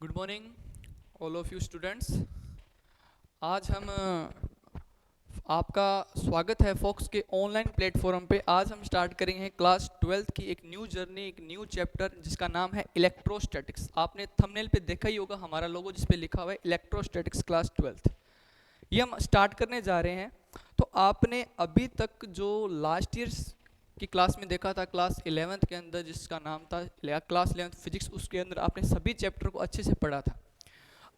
Good morning all of you students. आज हम आपका स्वागत है फॉक्स के ऑनलाइन प्लेटफॉर्म पे। आज हम स्टार्ट करेंगे क्लास 12th की एक न्यू जर्नी, एक न्यू चैप्टर जिसका नाम है इलेक्ट्रोस्टैटिक्स। आपने थंबनेल पे देखा ही होगा हमारा लोगो जिस पे लिखा हुआ है इलेक्ट्रोस्टैटिक्स क्लास 12th। ये हम स्टार्ट करने जा रहे हैं। तो आपने अभी तक जो लास्ट ईयर की क्लास में देखा था, क्लास 11th के अंदर जिसका नाम था क्लास 11th फिजिक्स, उसके अंदर आपने सभी चैप्टर को अच्छे से पढ़ा था।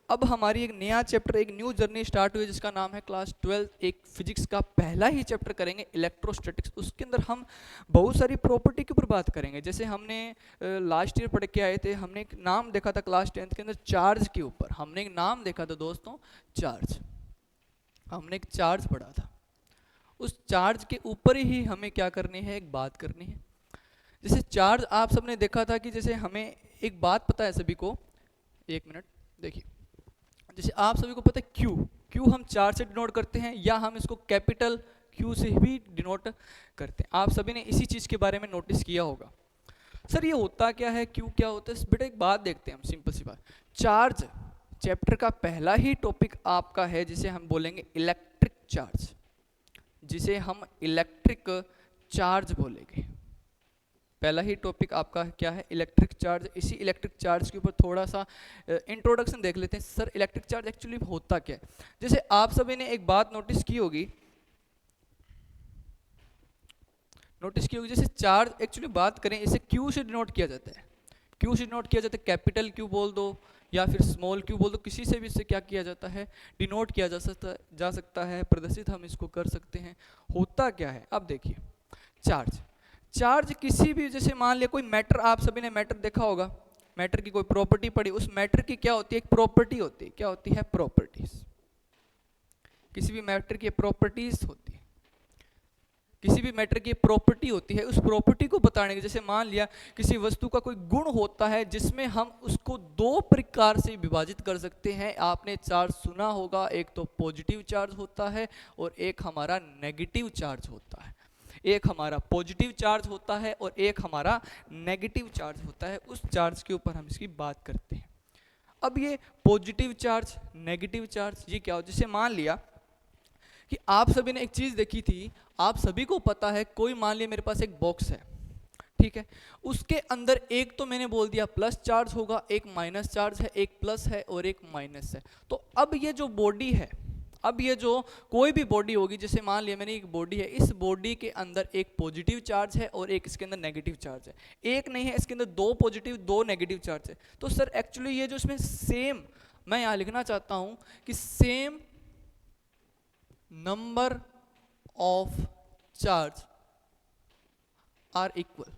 अब हमारी एक नया चैप्टर, एक न्यू जर्नी स्टार्ट हुई जिसका नाम है क्लास 12 एक फिजिक्स का पहला ही चैप्टर करेंगे इलेक्ट्रोस्टैटिक्स। उसके अंदर हम बहुत सारी प्रॉपर्टी के ऊपर बात करेंगे। जैसे हमने लास्ट ईयर पढ़ के आए थे, हमने एक नाम देखा था क्लास 10th के अंदर चार्ज के ऊपर। हमने एक नाम देखा था दोस्तों, चार्ज। हमने एक चार्ज पढ़ा था। उस चार्ज के ऊपर ही हमें क्या करनी है, एक बात करनी है। जैसे चार्ज आप सबने देखा था कि जैसे हमें एक बात पता है सभी को, एक मिनट देखिए, जैसे आप सभी को पता है क्यू, क्यू हम चार्ज से डिनोट करते हैं या हम इसको कैपिटल क्यू से भी डिनोट करते हैं। आप सभी ने इसी चीज के बारे में नोटिस किया होगा। सर ये होता क्या है, क्यू क्या होता है? बेटा एक बात देखते हैं हम, सिंपल सी बात। चार्ज चैप्टर का पहला ही टॉपिक आपका है जिसे हम बोलेंगे इलेक्ट्रिक चार्ज, जिसे हम इलेक्ट्रिक चार्ज बोलेंगे। पहला ही टॉपिक आपका क्या है, इलेक्ट्रिक चार्ज। इसी इलेक्ट्रिक चार्ज के ऊपर थोड़ा सा इंट्रोडक्शन देख लेते हैं। सर इलेक्ट्रिक चार्ज एक्चुअली होता क्या है? जैसे आप सभी ने एक बात नोटिस की होगी, जैसे चार्ज एक्चुअली बात करें इसे क्यू से डिनोट किया जाता है। क्यू से डिनोट किया जाता है, कैपिटल क्यू बोल दो या फिर स्मॉल क्यू बोल दो, किसी से भी इससे क्या किया जाता है, डिनोट किया जा सकता है, प्रदर्शित हम इसको कर सकते हैं। होता क्या है अब देखिए, चार्ज किसी भी, जैसे मान लिया कोई मैटर, आप सभी ने मैटर देखा होगा, मैटर की कोई प्रॉपर्टी पड़ी, उस मैटर की क्या होती है, एक प्रॉपर्टी होती है। क्या होती है? प्रॉपर्टीज। किसी भी मैटर की प्रॉपर्टीज होती है, किसी भी मैटर की प्रॉपर्टी होती है। उस प्रॉपर्टी को बताने के, जैसे मान लिया किसी वस्तु का कोई गुण होता है जिसमें हम उसको दो प्रकार से विभाजित कर सकते हैं। आपने चार्ज सुना होगा, एक तो पॉजिटिव चार्ज होता है और एक हमारा नेगेटिव चार्ज होता है। एक हमारा पॉजिटिव चार्ज होता है और एक हमारा नेगेटिव चार्ज होता है। उस चार्ज के ऊपर हम इसकी बात करते हैं। अब ये पॉजिटिव चार्ज, नेगेटिव चार्ज, ये क्या हो? जैसे मान लिया कि आप सभी ने एक चीज देखी थी, आप सभी को पता है, कोई मान लिया मेरे पास एक बॉक्स है, ठीक है, उसके अंदर एक तो मैंने बोल दिया प्लस चार्ज होगा, एक माइनस चार्ज है, एक प्लस है और एक माइनस है। तो अब ये जो बॉडी है, अब ये जो कोई भी बॉडी होगी, जैसे मान लिया मैंने एक बॉडी है, इस बॉडी के अंदर एक पॉजिटिव चार्ज है और एक इसके अंदर नेगेटिव चार्ज है। एक नहीं है, इसके अंदर दो पॉजिटिव दो नेगेटिव चार्ज है। तो सर एक्चुअली ये जो इसमें सेम, मैं यहां लिखना चाहता हूं कि same number of charge are equal,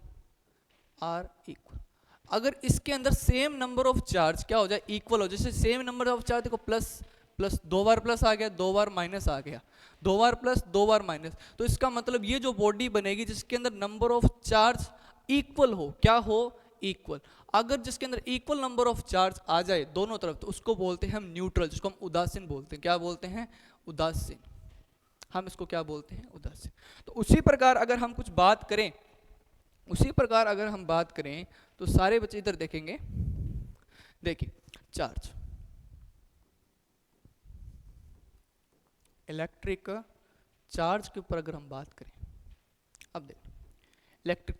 अगर इसके अंदर सेम नंबर ऑफ चार्ज क्या हो जाए, इक्वल हो। जैसे सेम नंबर ऑफ चार्ज देखो, प्लस प्लस, दो बार प्लस आ गया, दो बार माइनस आ गया, दो बार प्लस दो बार माइनस, तो इसका मतलब ये जो बॉडी बनेगी जिसके अंदर नंबर ऑफ चार्ज इक्वल हो, क्या हो, इक्वल। अगर जिसके अंदर इक्वल नंबर ऑफ चार्ज आ जाए दोनों तरफ, तो उसको बोलते हैं हम न्यूट्रल, जिसको हम उदासीन बोलते हैं। क्या बोलते हैं? उदासीन। हम इसको क्या बोलते हैं? उदासीन। तो उसी प्रकार अगर हम कुछ बात करें, तो सारे बच्चे इधर देखेंगे। देखिए चार्ज, इलेक्ट्रिक चार्ज के ऊपर अगर हम बात करें, अब देखो इलेक्ट्रिक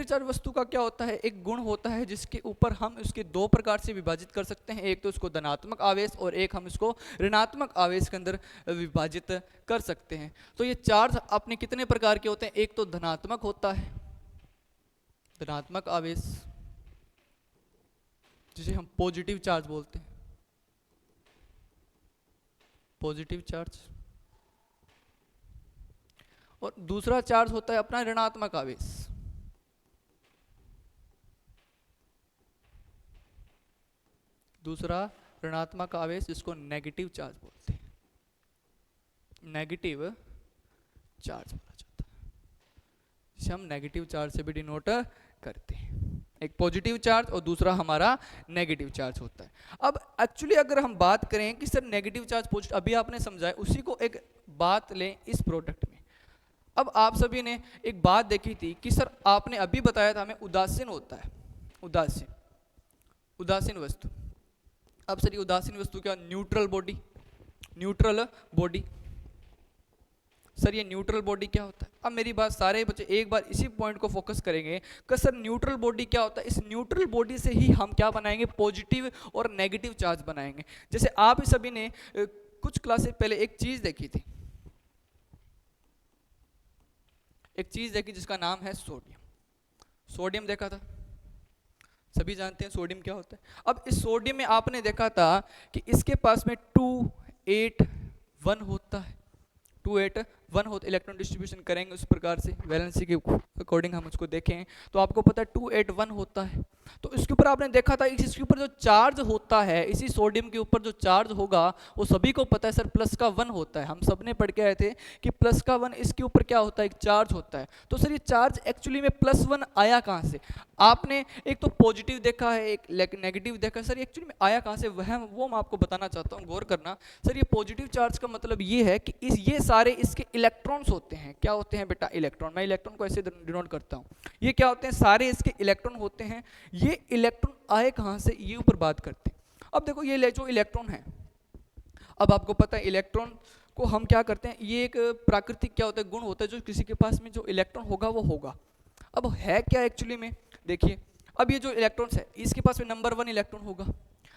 चार्ज वस्तु का क्या होता है, एक गुण होता है जिसके ऊपर हम उसके दो प्रकार से विभाजित कर सकते हैं। एक तो उसको धनात्मक आवेश और एक हम इसको ऋणात्मक आवेश के अंदर विभाजित कर सकते हैं। तो ये चार्ज अपने कितने प्रकार के होते हैं? एक तो धनात्मक होता है, धनात्मक आवेश, जिसे हम पॉजिटिव चार्ज बोलते हैं, पॉजिटिव चार्ज। और दूसरा चार्ज होता है अपना ऋणात्मक आवेश। दूसरा ऋणात्मक आवेश, जिसको नेगेटिव चार्ज बोलते हैं, नेगेटिव चार्ज बोला जाता है, जिसे हम नेगेटिव चार्ज से भी डिनोट करते हैं। एक पॉजिटिव चार्ज और दूसरा हमारा नेगेटिव चार्ज होता है। अब एक्चुअली अगर हम बात करें कि सर नेगेटिव चार्ज पॉजिटिव, अभी आपने समझाया, उसी को एक बात लें इस प्रोडक्ट में। अब आप सभी ने एक बात देखी थी कि सर आपने अभी बताया था हमें उदासीन होता है, उदासीन वस्तु, अब सर ये उदासीन वस्तु क्या, neutral body, neutral body. Sir ये न्यूट्रल बॉडी क्या होता है? अब मेरी बात सारे बच्चे एक बार इसी पॉइंट को फोकस करेंगे कि सर न्यूट्रल बॉडी क्या होता है। इस न्यूट्रल बॉडी से ही हम क्या बनाएंगे, पॉजिटिव और नेगेटिव चार्ज बनाएंगे। जैसे आप सभी ने कुछ क्लासेस पहले एक चीज देखी थी, एक चीज देखी जिसका नाम है सोडियम। सोडियम देखा था, सभी जानते हैं सोडियम क्या होता है। अब इस सोडियम में आपने देखा था कि इसके पास में 281 होता है, 281 होता, इलेक्ट्रॉन डिस्ट्रीब्यूशन करेंगे उस प्रकार से वैलेंसी के अकॉर्डिंग हम उसको देखें तो आपको पता है 281 होता है। तो इसके ऊपर आपने देखा था इसके ऊपर जो चार्ज होता है, इसी सोडियम के ऊपर जो चार्ज होगा वो सभी को पता है सर प्लस का 1 होता है। हम सब ने पढ़ के आए थे कि प्लस का 1 इसके ऊपर क्या होता है, एक चार्ज होता है। तो सर ये चार्ज एक्चुअली में +1 आया कहाँ से? आपने एक तो पॉजिटिव देखा है, एक नेगेटिव देखा है, सर एक्चुअली में आया कहाँ से वो मैं आपको बताना चाहता हूँ, गौर करना। सर ये पॉजिटिव चार्ज का मतलब ये है कि ये सारे इसके इलेक्ट्रॉन्स होते हैं। क्या होते हैं बेटा? इलेक्ट्रॉन। मैं इलेक्ट्रॉन को ऐसे डिनोट करता हूँ, ये क्या होते हैं, सारे इसके इलेक्ट्रॉन होते हैं। ये इलेक्ट्रॉन आए कहाँ से, ये ऊपर बात करते हैं। अब देखो ये जो इलेक्ट्रॉन है, अब आपको पता है इलेक्ट्रॉन को हम क्या करते हैं, ये एक प्राकृतिक क्या होता है, गुण होता है, जो किसी के पास में जो इलेक्ट्रॉन होगा वो होगा। अब है क्या एक्चुअली में, देखिए अब ये जो इलेक्ट्रॉन्स है इसके पास में नंबर 1 इलेक्ट्रॉन होगा।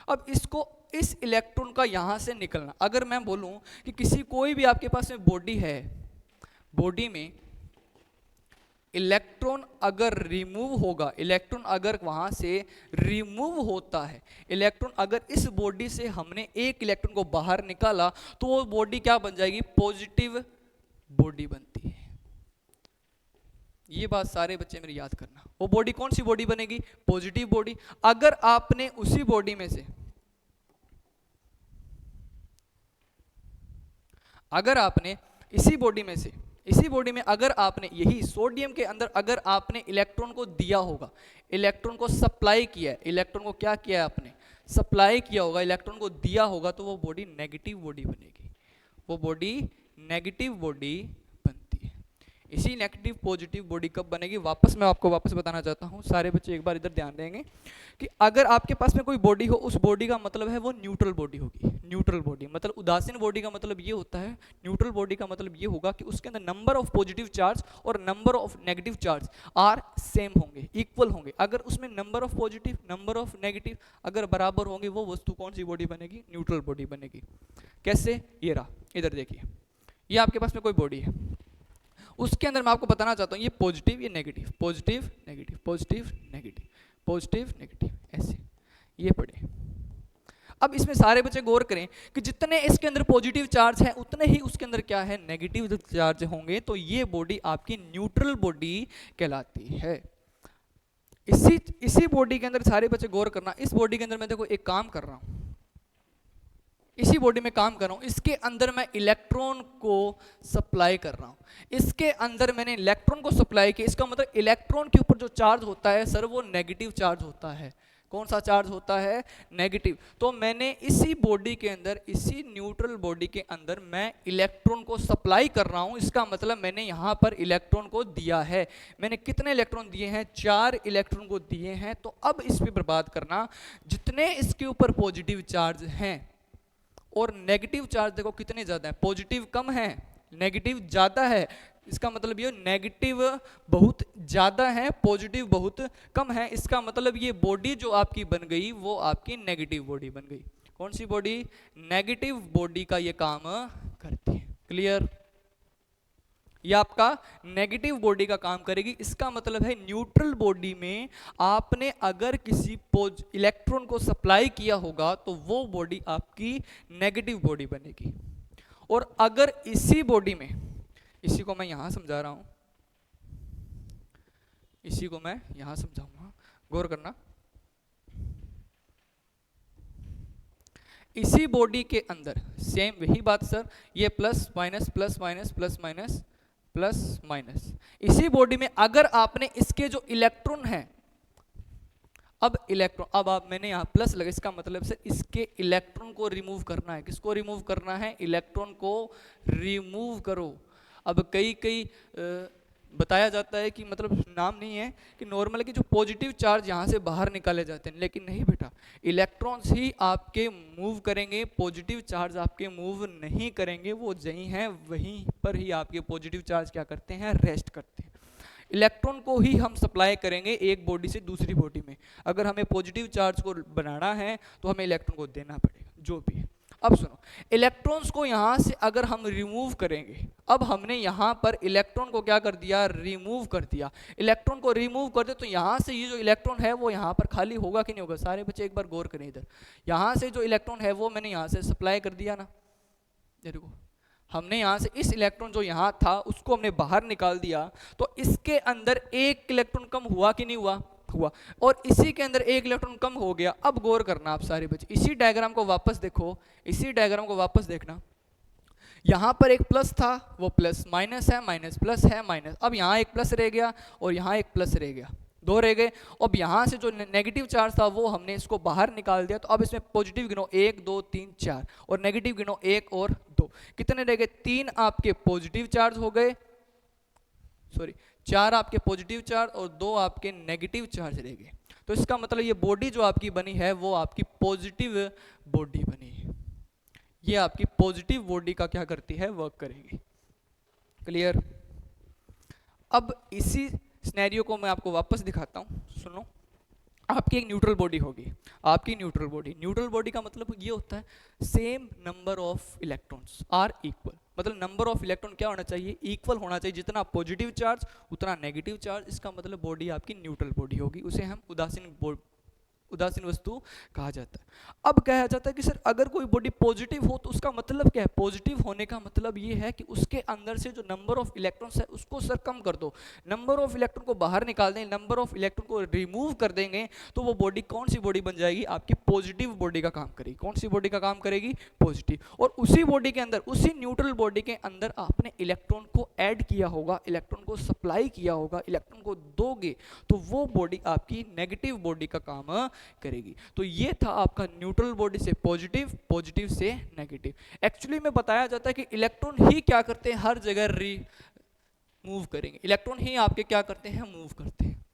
अब इसको इस इलेक्ट्रॉन का यहाँ से निकलना, अगर मैं बोलूँ कि किसी कोई भी आपके पास में बॉडी है, बॉडी में इलेक्ट्रॉन अगर रिमूव होगा, इलेक्ट्रॉन अगर वहां से रिमूव होता है, इलेक्ट्रॉन अगर इस बॉडी से हमने एक इलेक्ट्रॉन को बाहर निकाला तो वो बॉडी क्या बन जाएगी, पॉजिटिव बॉडी बनती है। ये बात सारे बच्चे मेरे याद करना। वो बॉडी कौन सी बॉडी बनेगी, पॉजिटिव बॉडी। अगर आपने उसी बॉडी में से, अगर आपने इसी बॉडी में से, इसी बॉडी में अगर आपने यही सोडियम के अंदर अगर आपने इलेक्ट्रॉन को दिया होगा, इलेक्ट्रॉन को सप्लाई किया है, इलेक्ट्रॉन को क्या किया है आपने, सप्लाई किया होगा, इलेक्ट्रॉन को दिया होगा, तो वो बॉडी नेगेटिव बॉडी बनेगी, वो बॉडी नेगेटिव बॉडी बनती है। इसी नेगेटिव पॉजिटिव बॉडी कब बनेगी, वापस मैं आपको वापस बताना चाहता हूँ, सारे बच्चे एक बार इधर ध्यान देंगे कि अगर आपके पास में कोई बॉडी हो, उस बॉडी का मतलब है वो न्यूट्रल बॉडी होगी। न्यूट्रल बॉडी मतलब उदासीन बॉडी का मतलब ये होता है, न्यूट्रल बॉडी का मतलब ये होगा कि उसके अंदर नंबर ऑफ पॉजिटिव चार्ज और number of negative charge are same होंगे, इक्वल होंगे। अगर उसमें number of positive number of negative अगर बराबर होंगे, वो वस्तु कौन सी बॉडी बनेगी, न्यूट्रल बॉडी बनेगी। कैसे, ये रहा, इधर देखिए, ये आपके पास में कोई बॉडी है, उसके अंदर मैं आपको बताना चाहता हूँ ये पॉजिटिव, ये negative, positive negative, positive negative, positive negative, ऐसे ये पढ़े। अब इसमें सारे बच्चे गौर करें कि जितने इसके अंदर पॉजिटिव चार्ज है उतने ही उसके अंदर क्या है, नेगेटिव चार्ज होंगे। तो ये बॉडी आपकी न्यूट्रल बॉडी कहलाती है। इसी बॉडी के अंदर सारे बच्चे गौर करना, इस बॉडी के अंदर मैं देखो एक काम कर रहा हूं, इसी बॉडी में काम कर रहा हूं, इसके अंदर मैं इलेक्ट्रॉन को सप्लाई कर रहा हूं, इसके अंदर मैंने इलेक्ट्रॉन को सप्लाई किया। इसका मतलब इलेक्ट्रॉन के ऊपर जो चार्ज होता है सर वो नेगेटिव चार्ज होता है। कौन सा चार्ज होता है, नेगेटिव। तो मैंने इसी बॉडी के अंदर, इसी न्यूट्रल बॉडी के अंदर मैं इलेक्ट्रॉन को सप्लाई कर रहा हूं, इसका मतलब मैंने यहां पर इलेक्ट्रॉन को दिया है। मैंने कितने इलेक्ट्रॉन दिए हैं, 4 इलेक्ट्रॉन को दिए हैं। तो अब इस पर बर्बाद करना, जितने इसके ऊपर पॉजिटिव चार्ज हैं और नेगेटिव चार्ज देखो कितने ज्यादा है, पॉजिटिव कम है, नेगेटिव ज्यादा है। इसका मतलब ये नेगेटिव बहुत ज्यादा है, पॉजिटिव बहुत कम है। इसका मतलब ये बॉडी जो आपकी बन गई वो आपकी नेगेटिव बॉडी बन गई। कौन सी बॉडी, नेगेटिव बॉडी का ये काम करती है। क्लियर, ये आपका नेगेटिव बॉडी का काम करेगी। इसका मतलब है न्यूट्रल बॉडी में आपने अगर किसी इलेक्ट्रॉन को सप्लाई किया होगा तो वो बॉडी आपकी नेगेटिव बॉडी बनेगी। और अगर इसी बॉडी में, इसी को मैं यहां समझा रहा हूं, इसी को मैं यहां समझाऊंगा, गौर करना। इसी बॉडी के अंदर सेम वही बात सर, ये plus minus plus minus plus minus plus minus. इसी बॉडी में अगर आपने इसके जो इलेक्ट्रॉन है, अब इलेक्ट्रॉन, अब आप मैंने यहाँ प्लस लगा, इसका मतलब से इसके इलेक्ट्रॉन को रिमूव करना है। किसको रिमूव करना है, इलेक्ट्रॉन को रिमूव करो। अब कई बताया जाता है कि मतलब नाम नहीं है कि नॉर्मल कि जो पॉजिटिव चार्ज यहाँ से बाहर निकाले जाते हैं, लेकिन नहीं बेटा, इलेक्ट्रॉन्स ही आपके मूव करेंगे, पॉजिटिव चार्ज आपके मूव नहीं करेंगे, वो जहीं हैं वहीं पर ही आपके पॉजिटिव चार्ज क्या करते हैं, रेस्ट करते हैं। इलेक्ट्रॉन को ही हम सप्लाई करेंगे एक बॉडी से दूसरी बॉडी में। अगर हमें पॉजिटिव चार्ज को बनाना है तो हमें इलेक्ट्रॉन को देना पड़ेगा, जो भी है। अब सुनो, इलेक्ट्रॉन्स को यहां से अगर हम रिमूव करेंगे, अब हमने यहां पर इलेक्ट्रॉन को क्या कर दिया, रिमूव कर दिया। इलेक्ट्रॉन को रिमूव कर दे तो यहां से ये जो इलेक्ट्रॉन है वो यहां पर खाली होगा कि नहीं होगा? सारे बच्चे एक बार गौर करें इधर। यहां से जो इलेक्ट्रॉन है वो मैंने यहां से सप्लाई कर दिया ना, देखो हमने यहाँ से इस इलेक्ट्रॉन जो यहाँ था उसको हमने बाहर निकाल दिया, तो इसके अंदर एक इलेक्ट्रॉन कम हुआ कि नहीं हुआ? हुआ। और इसी के अंदर एक इलेक्ट्रॉन कम हो गया। अब गौर करना आप सारे बच्चे, इसी डायग्राम को वापस देखो, इसी डायग्राम को वापस देखना। यहाँ पर एक प्लस था, वो प्लस माइनस है, माइनस प्लस है, माइनस, अब यहाँ एक प्लस रह गया और यहाँ एक प्लस रह गया, दो रह गए। अब यहाँ से जो नेगेटिव चार्ज था वो हमने इसको बाहर निकाल दिया, तो अब इसमें पॉजिटिव गिनो 1 2 3 4 और नेगेटिव गिनो 1 और 2, कितने रह गए? 3 आपके पॉजिटिव चार्ज हो गए, सॉरी 4 आपके पॉजिटिव चार्ज और 2 आपके नेगेटिव चार्ज रह गए। तो इसका मतलब ये बॉडी जो आपकी बनी है वो आपकी पॉजिटिव बॉडी बनी है, ये आपकी पॉजिटिव बॉडी का क्या करती है, वर्क करेगी। क्लियर? अब इसी सिनेरियो को मैं आपको वापस दिखाता हूँ, सुनो। आपकी एक न्यूट्रल बॉडी होगी, आपकी न्यूट्रल बॉडी का मतलब ये होता है same number of electrons are equal, मतलब नंबर ऑफ इलेक्ट्रॉन क्या होना चाहिए, इक्वल होना चाहिए, जितना पॉजिटिव चार्ज उतना नेगेटिव चार्ज। इसका मतलब बॉडी आपकी न्यूट्रल बॉडी होगी, उसे हम उदासीन वस्तु कहा जाता है। अब कहा जाता है कि सर अगर कोई बॉडी पॉजिटिव हो तो उसका मतलब क्या है? पॉजिटिव होने का मतलब ये है कि उसके अंदर से जो नंबर ऑफ इलेक्ट्रॉन्स है उसको सर कम कर दो, नंबर ऑफ इलेक्ट्रॉन को बाहर निकाल दें, नंबर ऑफ इलेक्ट्रॉन को रिमूव कर देंगे, तो वो बॉडी कौन सी बॉडी बन जाएगी? आपकी पॉजिटिव बॉडी का काम करेगी। कौन सी बॉडी का काम करेगी? पॉजिटिव। और उसी बॉडी के अंदर, उसी न्यूट्रल बॉडी के अंदर आपने इलेक्ट्रॉन को ऐड किया होगा, इलेक्ट्रॉन को सप्लाई किया होगा, इलेक्ट्रॉन को दोगे तो वो बॉडी आपकी नेगेटिव बॉडी का काम करेगी। तो ये था आपका न्यूट्रल बॉडी से पॉजिटिव, पॉजिटिव से नेगेटिव। एक्चुअली में बताया जाता है कि इलेक्ट्रॉन ही क्या करते हैं, हर जगह मूव करेंगे, इलेक्ट्रॉन ही आपके क्या करते हैं, मूव करते हैं,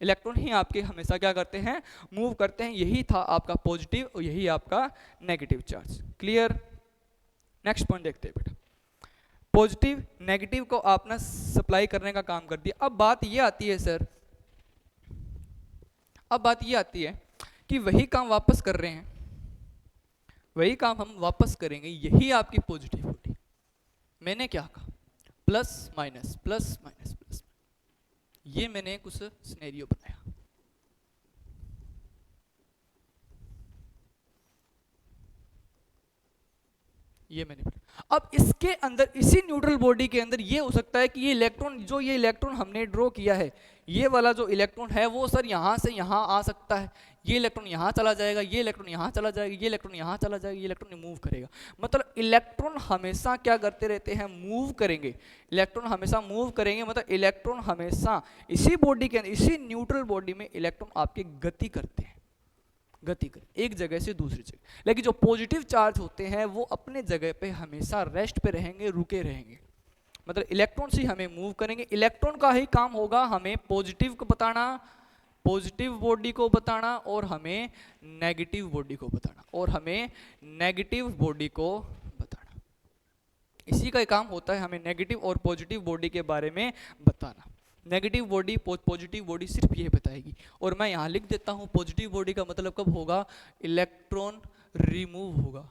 इलेक्ट्रॉन ही आपके हमेशा क्या करते हैं, मूव करते हैं। यही था आपका पॉजिटिव और यही आपका negative charge. Clear? Next point देखते हैं बेटा। पॉजिटिव नेगेटिव को आपने सप्लाई करने का काम कर दिया। अब बात ये आती है सर, अब बात ये आती है कि वही काम वापस कर रहे हैं, वही काम हम वापस करेंगे, यही आपकी पॉजिटिव बॉडी। मैंने क्या कहा? Plus minus plus minus plus, ये मैंने कुछ सिनेरियो बनाया। ये मैंने बनाया। अब इसके अंदर, इसी न्यूट्रल बॉडी के अंदर ये हो सकता है कि ये इलेक्ट्रॉन, जो ये इलेक्ट्रॉन हमने ड्रॉ किया है, ये वाला जो इलेक्ट्रॉन है वो सर यहाँ से यहाँ आ सकता है, ये इलेक्ट्रॉन यहाँ चला जाएगा, ये इलेक्ट्रॉन यहाँ चला जाएगा, ये इलेक्ट्रॉन यहाँ चला जाएगा, ये इलेक्ट्रॉन मूव करेगा। मतलब इलेक्ट्रॉन हमेशा क्या करते रहते हैं, मूव करेंगे, इलेक्ट्रॉन हमेशा मूव करेंगे। मतलब इलेक्ट्रॉन हमेशा इसी बॉडी के अंदर, इसी न्यूट्रल बॉडी में इलेक्ट्रॉन आपके गति करते हैं, गति करें एक जगह से दूसरी जगह। लेकिन जो पॉजिटिव चार्ज होते हैं वो अपने जगह पे हमेशा रेस्ट पे रहेंगे, रुके रहेंगे। मतलब इलेक्ट्रॉन से हमें मूव करेंगे, इलेक्ट्रॉन का ही काम होगा हमें पॉजिटिव को बताना, पॉजिटिव बॉडी को बताना, और हमें नेगेटिव बॉडी को बताना, और हमें नेगेटिव बॉडी को बताना। इसी का काम होता है हमें नेगेटिव और पॉजिटिव बॉडी के बारे में बताना। नेगेटिव बॉडी पॉजिटिव बॉडी सिर्फ ये बताएगी। और मैं यहाँ लिख देता हूँ, पॉजिटिव बॉडी का मतलब कब होगा, इलेक्ट्रॉन रिमूव होगा।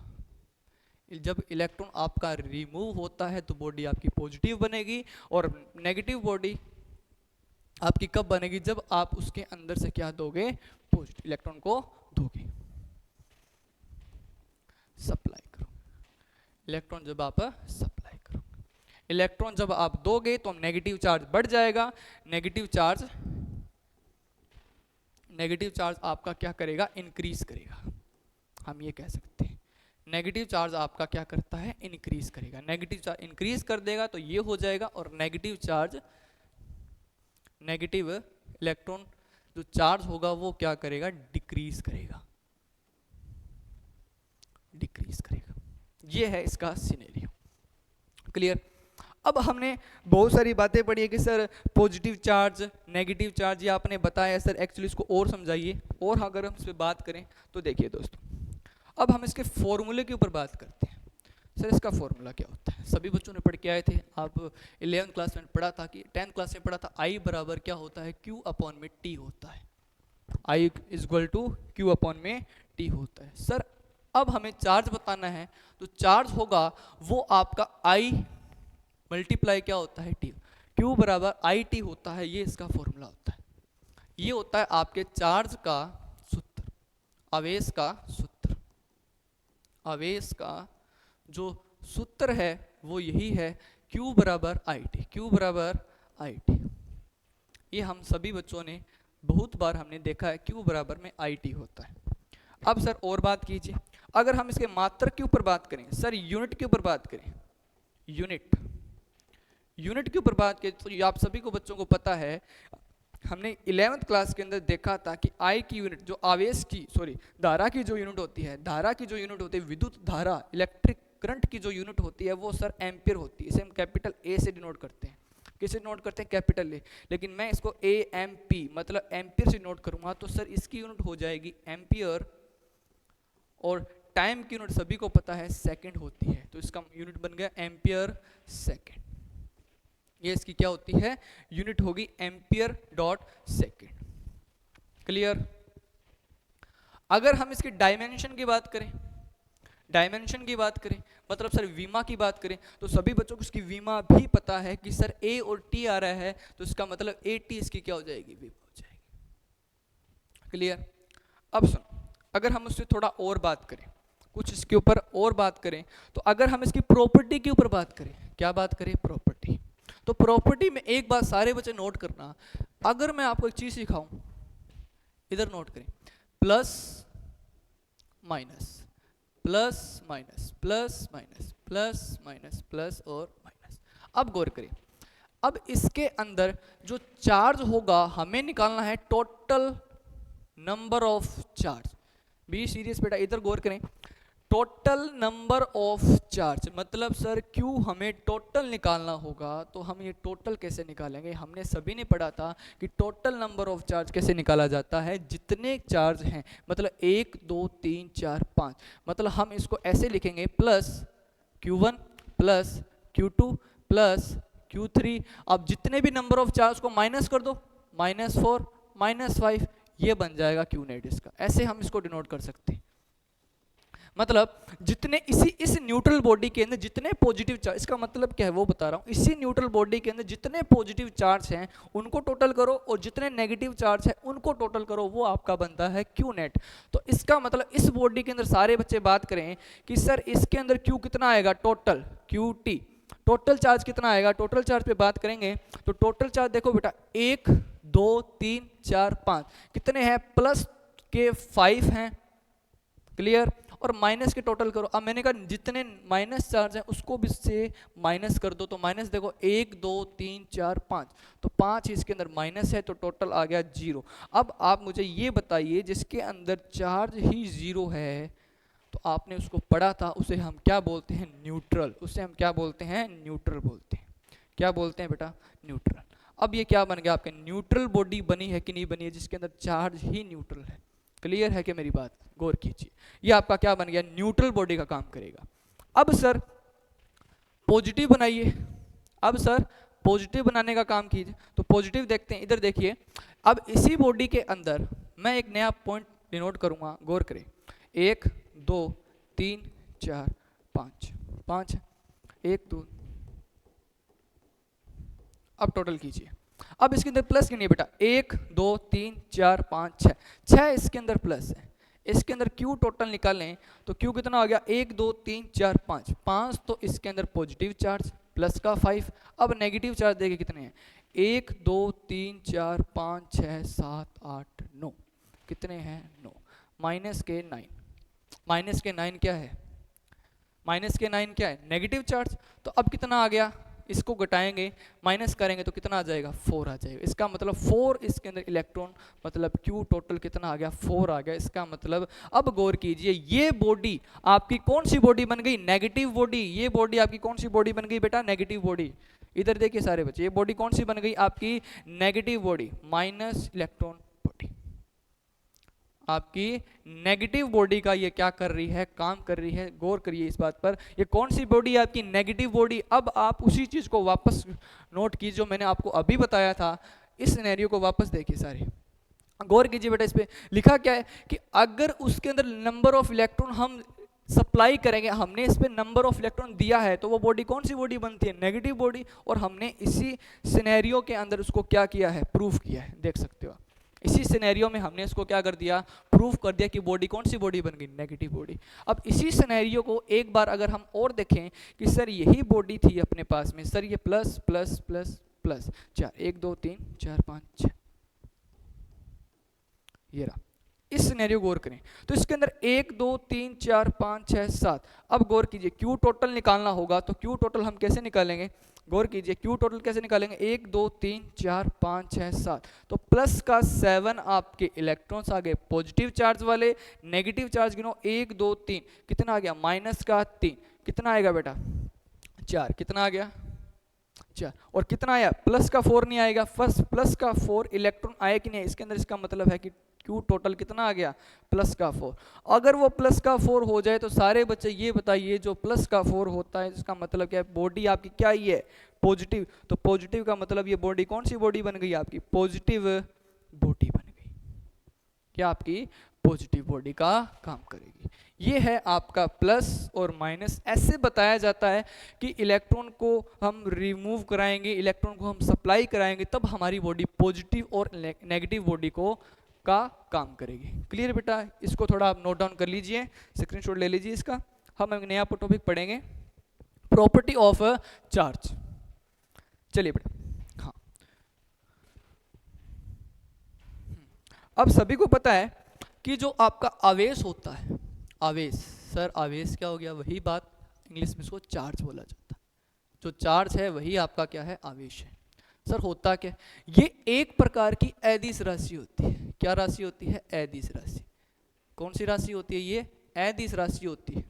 जब इलेक्ट्रॉन आपका रिमूव होता है तो बॉडी आपकी पॉजिटिव बनेगी। और नेगेटिव बॉडी आपकी कब बनेगी, जब आप उसके अंदर से क्या दोगे, पॉजिटिव इलेक्ट्रॉन को दोगे, सप्लाई करोगे। इलेक्ट्रॉन जब आप सप्लाई करोगे, इलेक्ट्रॉन जब आप दोगे तो नेगेटिव चार्ज बढ़ जाएगा। नेगेटिव चार्ज आपका क्या करेगा, इंक्रीज करेगा। हम ये कह सकते हैं नेगेटिव चार्ज आपका क्या करता है, इंक्रीज करेगा। नेगेटिव चार्ज इंक्रीज कर देगा तो ये हो जाएगा, और नेगेटिव चार्ज, नेगेटिव इलेक्ट्रॉन जो चार्ज होगा वो क्या करेगा, डिक्रीज करेगा, डिक्रीज करेगा। ये है इसका सिनेरियो। क्लियर? अब हमने बहुत सारी बातें पढ़ी है कि sir positive charge, negative charge, ये आपने बताया सर, एक्चुअली इसको और समझाइए। और अगर हम इस पर बात करें तो देखिए दोस्तों, अब हम इसके फॉर्मूले के ऊपर बात करते हैं। सर इसका फॉर्मूला क्या होता है? सभी बच्चों ने पढ़ के आए थे, आप 11th क्लास में पढ़ा था कि 10th क्लास में पढ़ा था, आई बराबर क्या होता है? Q अपॉन में T होता है। I is equal to Q upon में T होता है। सर अब हमें चार्ज बताना है, तो चार्ज होगा वो आपका I मल्टीप्लाई क्या होता है? T। Q बराबर आई टी होता है, ये इसका फॉर्मूला होता है। ये होता है आपके चार्ज का सूत्र, आवेश का सूत्र। आवेश का जो सूत्र है वो यही है, Q बराबर आई टी। Q बराबर आई टी, ये हम सभी बच्चों ने बहुत बार हमने देखा है, Q बराबर में आई टी होता है। अब सर और बात कीजिए, अगर हम इसके मात्रक के ऊपर बात करें, सर यूनिट के ऊपर बात करें, यूनिट के ऊपर बात करें, तो आप सभी को बच्चों को पता है, हमने 11th क्लास के अंदर देखा था कि आई की यूनिट, जो आवेश की, सॉरी धारा की जो यूनिट होती है, धारा की जो यूनिट होती है, विद्युत धारा, इलेक्ट्रिक करंट की जो यूनिट होती है वो सर एम्पियर होती है। इसे हम कैपिटल ए से डिनोट करते हैं। किसे नोट करते हैं? Capital A. लेकिन मैं इसको ए एम पी मतलब एम्पियर से नोट करूंगा, तो सर इसकी यूनिट हो जाएगी एम्पियर, और टाइम की यूनिट सभी को पता है सेकंड होती है, तो इसका यूनिट बन गया एम्पियर सेकंड। ये इसकी क्या होती है? यूनिट होगी एम्पियर डॉट सेकंड। क्लियर? अगर हम इसकी डायमेंशन की बात करें, डायमेंशन की बात करें मतलब सर वीमा की बात करें, तो सभी बच्चों को इसकी वीमा भी पता है कि सर ए और टी आ रहा है, तो इसका मतलब ए टी इसकी क्या हो जाएगी? वीमा हो जाएगी। क्लियर? अब सुनो, अगर हम उससे थोड़ा और बात करें, कुछ इसके ऊपर और बात करें, तो अगर हम इसकी प्रॉपर्टी के ऊपर बात करें, क्या बात करें? प्रॉपर्टी। तो प्रॉपर्टी में एक बात सारे बच्चे नोट करना, अगर मैं आपको एक चीज सिखाऊं, इधर नोट करें, plus minus, plus minus, plus minus, plus minus, plus और माइनस। अब गौर करें, अब इसके अंदर जो चार्ज होगा हमें निकालना है total number of charge. Be serious बेटा, इधर गौर करें, टोटल नंबर ऑफ चार्ज मतलब सर Q हमें टोटल निकालना होगा, तो हम ये टोटल कैसे निकालेंगे? हमने सभी ने पढ़ा था कि टोटल नंबर ऑफ चार्ज कैसे निकाला जाता है, जितने चार्ज हैं, मतलब 1 2 3 4 5, मतलब हम इसको ऐसे लिखेंगे, plus Q1 plus Q2 plus Q3। अब जितने भी नंबर ऑफ चार्ज को माइनस कर दो, -4 -5, ये बन जाएगा Q नेट इसका। ऐसे हम इसको डिनोट कर सकते हैं, मतलब जितने इस न्यूट्रल बॉडी के अंदर जितने पॉजिटिव चार्ज, इसका मतलब क्या है वो बता रहा हूँ, इसी न्यूट्रल बॉडी के अंदर जितने पॉजिटिव चार्ज हैं उनको टोटल करो, और जितने नेगेटिव चार्ज हैं उनको टोटल करो, वो आपका बनता है क्यू नेट। तो इसका मतलब इस बॉडी के अंदर सारे बच्चे बात करें कि सर इसके अंदर क्यू कितना आएगा? Total Q T. Total charge कितना आएगा? टोटल चार्ज पे बात करेंगे तो टोटल चार्ज देखो बेटा, 1 2 3 4 5, कितने हैं? प्लस के 5 हैं। क्लियर? और माइनस के टोटल करो। अब मैंने कहा जितने माइनस चार्ज हैं उसको भी से माइनस कर दो, तो माइनस देखो 1 2 3 4 5, तो 5 इसके अंदर माइनस है, तो टोटल आ गया 0। अब आप मुझे ये बताइए, जिसके अंदर चार्ज ही 0 है, तो आपने उसको पढ़ा था, उसे हम क्या बोलते हैं? न्यूट्रल। उसे हम क्या बोलते हैं? न्यूट्रल बोलते हैं। क्या बोलते हैं बेटा? न्यूट्रल। अब ये क्या बन गया आपके? न्यूट्रल बॉडी बनी है कि नहीं बनी है, जिसके अंदर चार्ज ही न्यूट्रल है। क्लियर है कि मेरी बात? गौर कीजिए, ये आपका क्या बन गया? न्यूट्रल बॉडी का काम करेगा। अब सर पॉजिटिव बनाइए, अब सर पॉजिटिव बनाने का काम कीजिए, तो पॉजिटिव देखते हैं, इधर देखिए। अब इसी बॉडी के अंदर मैं एक नया पॉइंट डिनोट करूंगा, गौर करें, 1 2 3 4 5, 5 1 2। अब टोटल कीजिए, अब इसके अंदर प्लस गिनिए बेटा, 1 2 3 4 5 6, 6 इसके अंदर प्लस है। इसके अंदर Q टोटल निकालें तो Q कितना हो गया? 1 2 3 4 5, 5 तो इसके अंदर पॉजिटिव चार्ज प्लस का 5। अब नेगेटिव चार्ज देखिए कितने हैं? 1 2 3 4 5 6 7 8 9, कितने हैं? 9। माइनस के 9, माइनस के 9 क्या है? माइनस के 9 क्या है? Negative charge. तो अब कितना आ गया? इसको घटाएंगे, माइनस करेंगे तो कितना आ जाएगा 4 आ जाएगा। इसका मतलब 4 इसके अंदर इलेक्ट्रॉन, मतलब Q टोटल कितना आ गया 4 आ गया। इसका मतलब अब गौर कीजिए, ये बॉडी आपकी कौन सी बॉडी बन गई, नेगेटिव बॉडी। ये बॉडी आपकी कौन सी बॉडी बन गई बेटा, नेगेटिव बॉडी। इधर देखिए सारे बच्चे, ये बॉडी कौन सी बन गई आपकी, negative body, minus electron body. आपकी नेगेटिव बॉडी का ये क्या कर रही है, काम कर रही है। गौर करिए इस बात पर, ये कौन सी बॉडी है आपकी, नेगेटिव बॉडी। अब आप उसी चीज को वापस नोट कीजिए जो मैंने आपको अभी बताया था, इस सिनेरियो को वापस देखिए सारे, गौर कीजिए बेटा। इस पे लिखा क्या है कि अगर उसके अंदर नंबर ऑफ इलेक्ट्रॉन हम सप्लाई करेंगे, हमने इस पे नंबर ऑफ इलेक्ट्रॉन दिया है, तो वो बॉडी कौन सी बॉडी बनती है, नेगेटिव बॉडी। और हमने इसी सिनेरियो के अंदर उसको क्या किया है, प्रूफ किया है, देख सकते हो। इसी सिनेरियो में हमने इसको क्या कर दिया, प्रूफ कर दिया कि बॉडी कौन सी बॉडी बन गई, नेगेटिव बॉडी। अब इसी सिनेरियो को एक बार अगर हम और देखें कि सर यही बॉडी थी अपने पास में, सर ये प्लस प्लस प्लस प्लस 4, 1 2 3 4 5 6, ये रहा। इस सिनेरियो गौर करें तो इसके अंदर 1 2 3 4 5 6 7। अब गौर कीजिए, क्यू टोटल निकालना होगा, तो क्यू टोटल हम कैसे निकालेंगे, गौर कीजिए क्यू टोटल कैसे निकालेंगे, 1 2 3 4 5 6 7। तो प्लस का 7 आपके इलेक्ट्रॉन्स आ गए पॉजिटिव चार्ज वाले, नेगेटिव चार्ज गिनो 1 2 3, कितना आ गया, माइनस का 3, कितना आएगा बेटा 4, कितना आ गया 4। और कितना आया, प्लस का 4 नहीं आएगा, फर्स्ट प्लस का 4 इलेक्ट्रॉन आया कि नहीं, इसके अंदर इसका मतलब है कि क्यू टोटल कितना आ गया, प्लस का 4। अगर वो प्लस का 4 हो जाए तो सारे बच्चे ये बताइए, जो प्लस का 4 होता है इसका मतलब क्या है, बॉडी आपकी क्या ही है, पॉजिटिव। तो पॉजिटिव का मतलब ये बॉडी कौन सी बॉडी बन गई आपकी, पॉजिटिव बॉडी बन गई, क्या आपकी पॉजिटिव बॉडी का काम करेगी। ये है आपका प्लस और माइनस। ऐसे बताया जाता है कि इलेक्ट्रॉन को हम रिमूव कराएंगे, इलेक्ट्रॉन को हम सप्लाई कराएंगे, तब हमारी बॉडी पॉजिटिव और नेगेटिव बॉडी को का काम करेगी। क्लियर बेटा, इसको थोड़ा आप नोट डाउन कर लीजिए, स्क्रीनशॉट ले लीजिए इसका। हम एक नया टॉपिक पढ़ेंगे, प्रॉपर्टी ऑफ चार्ज। चलिए बेटा, हाँ अब सभी को पता है कि जो आपका आवेश होता है, आवेश, सर आवेश क्या हो गया, वही बात इंग्लिश में इसको चार्ज बोला जाता है। जो चार्ज है वही आपका क्या है, आवेश है। सर होता क्या, ये एक प्रकार की अदिश राशि होती है। क्या राशि होती है, अदिश राशि। कौन सी राशि होती है, ये अदिश राशि होती है।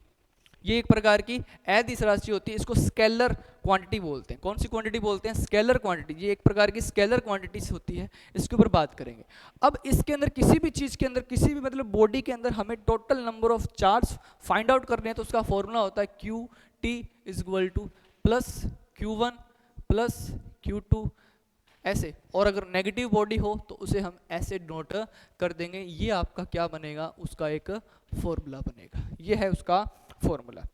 ये एक प्रकार की अदिश राशि होती है, इसको स्केलर क्वांटिटी बोलते हैं। कौन सी क्वांटिटी बोलते हैं, स्केलर क्वांटिटी। ये एक प्रकार की स्केलर क्वांटिटी होती है, इसके ऊपर बात करेंगे। अब इसके अंदर किसी भी चीज के अंदर, किसी भी मतलब बॉडी के अंदर हमें total number of charge find out करने हैं, तो उसका फॉर्मूला होता है QT = plus Q1 plus Q2 ऐसे। और अगर नेगेटिव बॉडी हो तो उसे हम ऐसे नोट कर देंगे। ये आपका क्या बनेगा, उसका एक फॉर्मूला बनेगा। ये है उसका फॉर्मूला।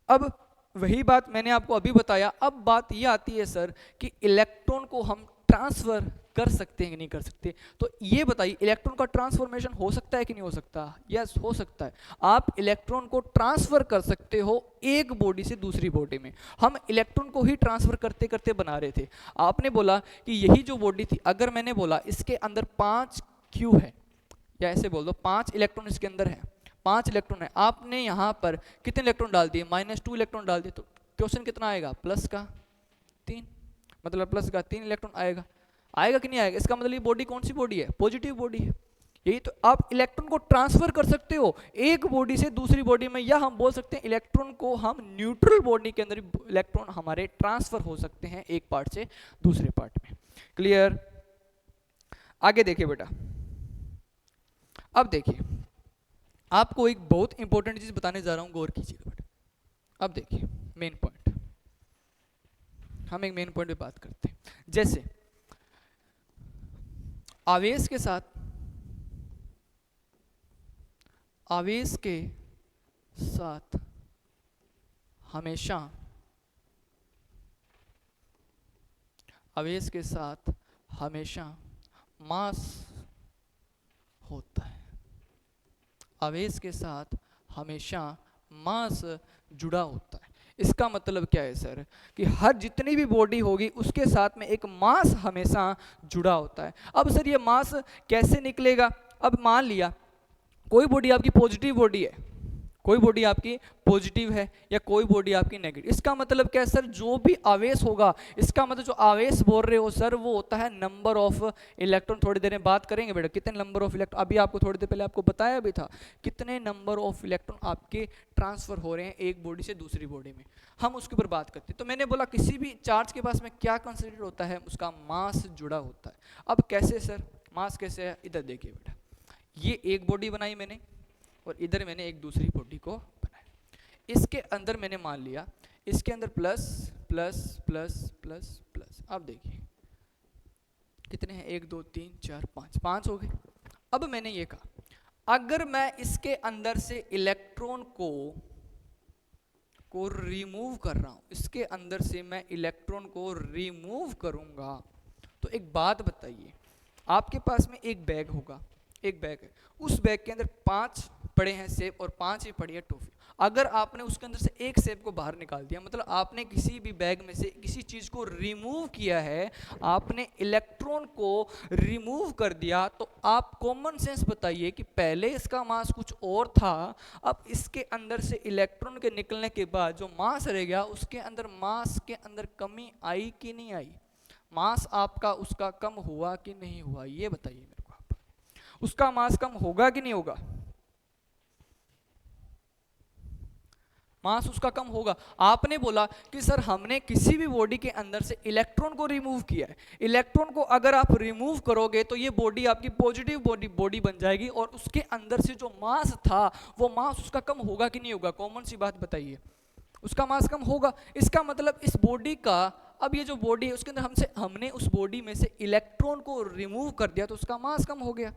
अब वही बात मैंने आपको अभी बताया। अब बात ये आती है सर कि इलेक्ट्रॉन को हम ट्रांसफर कर सकते हैं कि नहीं कर सकते। तो ये बताइए, इलेक्ट्रॉन का ट्रांसफॉर्मेशन हो सकता है कि नहीं हो सकता। यस हो सकता है। आप इलेक्ट्रॉन को ट्रांसफर कर सकते हो एक बॉडी से दूसरी बॉडी में। हम इलेक्ट्रॉन को ही ट्रांसफर करते करते बना रहे थे। आपने बोला कि यही जो बॉडी थी, अगर मैंने बोला इसके अंदर 5 Q है, या ऐसे बोल दो 5 इलेक्ट्रॉन इसके अंदर है, 5 इलेक्ट्रॉन है, आपने यहाँ पर कितने इलेक्ट्रॉन डाल दिए, -2 इलेक्ट्रॉन डाल दिए, तो क्वेश्चन कितना आएगा, प्लस का 3, मतलब प्लस का 3 इलेक्ट्रॉन आएगा। आएगा कि नहीं आएगा, इसका मतलब ये बॉडी कौन सी बॉडी है, पॉजिटिव बॉडी है। यही तो आप इलेक्ट्रॉन को ट्रांसफर कर सकते हो एक बॉडी से दूसरी बॉडी में, या हम बोल सकते हैं इलेक्ट्रॉन को हम न्यूट्रल बॉडी के अंदर इलेक्ट्रॉन हमारे ट्रांसफर हो सकते हैं एक पार्ट से दूसरे पार्ट में। क्लियर, आगे देखिए बेटा। अब देखिए आपको एक बहुत इंपॉर्टेंट चीज बताने जा रहा हूं, गौर कीजिएगा बेटा। अब देखिए मेन पॉइंट, हम एक मेन पॉइंट पे बात करते हैं। जैसे आवेश के साथ, आवेश के साथ हमेशा, आवेश के साथ हमेशा मास होता है। आवेश के साथ हमेशा मास जुड़ा होता है। इसका मतलब क्या है सर, कि हर जितनी भी बॉडी होगी उसके साथ में एक मास हमेशा जुड़ा होता है। अब सर ये मास कैसे निकलेगा, अब मान लिया कोई बॉडी आपकी पॉजिटिव बॉडी है, कोई बॉडी आपकी पॉजिटिव है या कोई बॉडी आपकी नेगेटिव। इसका मतलब क्या है सर, जो भी आवेश होगा, इसका मतलब जो आवेश बोल रहे हो सर वो होता है नंबर ऑफ इलेक्ट्रॉन। थोड़ी देर में बात करेंगे बेटा कितने नंबर ऑफ इलेक्ट्रॉन, अभी आपको थोड़ी देर पहले आपको बताया भी था कितने नंबर ऑफ इलेक्ट्रॉन आपके ट्रांसफर हो रहे हैं एक बॉडी से दूसरी बॉडी में, हम उसके ऊपर बात करते हैं। तो मैंने बोला किसी भी चार्ज के पास में क्या कंसिडर होता है, उसका मास जुड़ा होता है। अब कैसे सर, मास कैसे है, इधर देखिए बेटा, ये एक बॉडी बनाई मैंने और इधर मैंने एक दूसरी बॉडी को बनाया। इसके अंदर मैंने मान लिया इसके अंदर plus plus plus plus plus, अब देखिए कितने हैं, 1 2 3 4 5, 5 हो गए। अब मैंने ये कहा अगर मैं इसके अंदर से इलेक्ट्रॉन को रिमूव कर रहा हूं, इसके अंदर से मैं इलेक्ट्रॉन को रिमूव करूंगा, तो एक बात बताइए, आपके पास में एक बैग होगा, एक बैग है, उस बैग के अंदर 5 पड़े हैं सेब और 5 ही पड़ी है टॉफी। अगर आपने उसके अंदर से एक सेब को बाहर निकाल दिया, मतलब आपने किसी भी बैग में से किसी चीज को रिमूव किया है, आपने इलेक्ट्रॉन को रिमूव कर दिया, तो आप कॉमन सेंस बताइए कि पहले इसका मास कुछ और था, अब इसके अंदर से इलेक्ट्रॉन के निकलने के बाद जो मास रह गया उसके अंदर मास के अंदर कमी आई कि नहीं आई, मास आपका उसका कम हुआ कि नहीं हुआ, ये बताइए मेरे को आप। उसका मास कम होगा कि नहीं होगा, मास उसका कम होगा। आपने बोला कि सर हमने किसी भी बॉडी के अंदर से इलेक्ट्रॉन को रिमूव किया है, इलेक्ट्रॉन को अगर आप रिमूव करोगे तो ये बॉडी आपकी पॉजिटिव बॉडी बन जाएगी और उसके अंदर से जो मास था वो मास उसका कम होगा कि नहीं होगा, कॉमन सी बात बताइए, उसका मास कम होगा। इसका मतलब इस बॉडी का, अब ये जो बॉडी है उसके अंदर हमने उस बॉडी में से इलेक्ट्रॉन को रिमूव कर दिया तो उसका मास कम हो गया,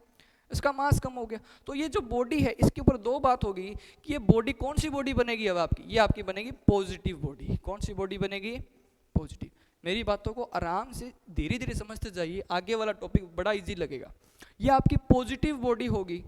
इसका मास कम हो गया। तो ये जो बॉडी है इसके ऊपर दो बात होगी कि ये बॉडी कौन सी बॉडी बनेगी, अब आपकी ये आपकी बनेगी पॉजिटिव बॉडी। कौन सी बॉडी बनेगी, पॉजिटिव। मेरी बातों को आराम से धीरे धीरे समझते जाइए, आगे वाला टॉपिक बड़ा इजी लगेगा। ये आपकी पॉजिटिव बॉडी होगी।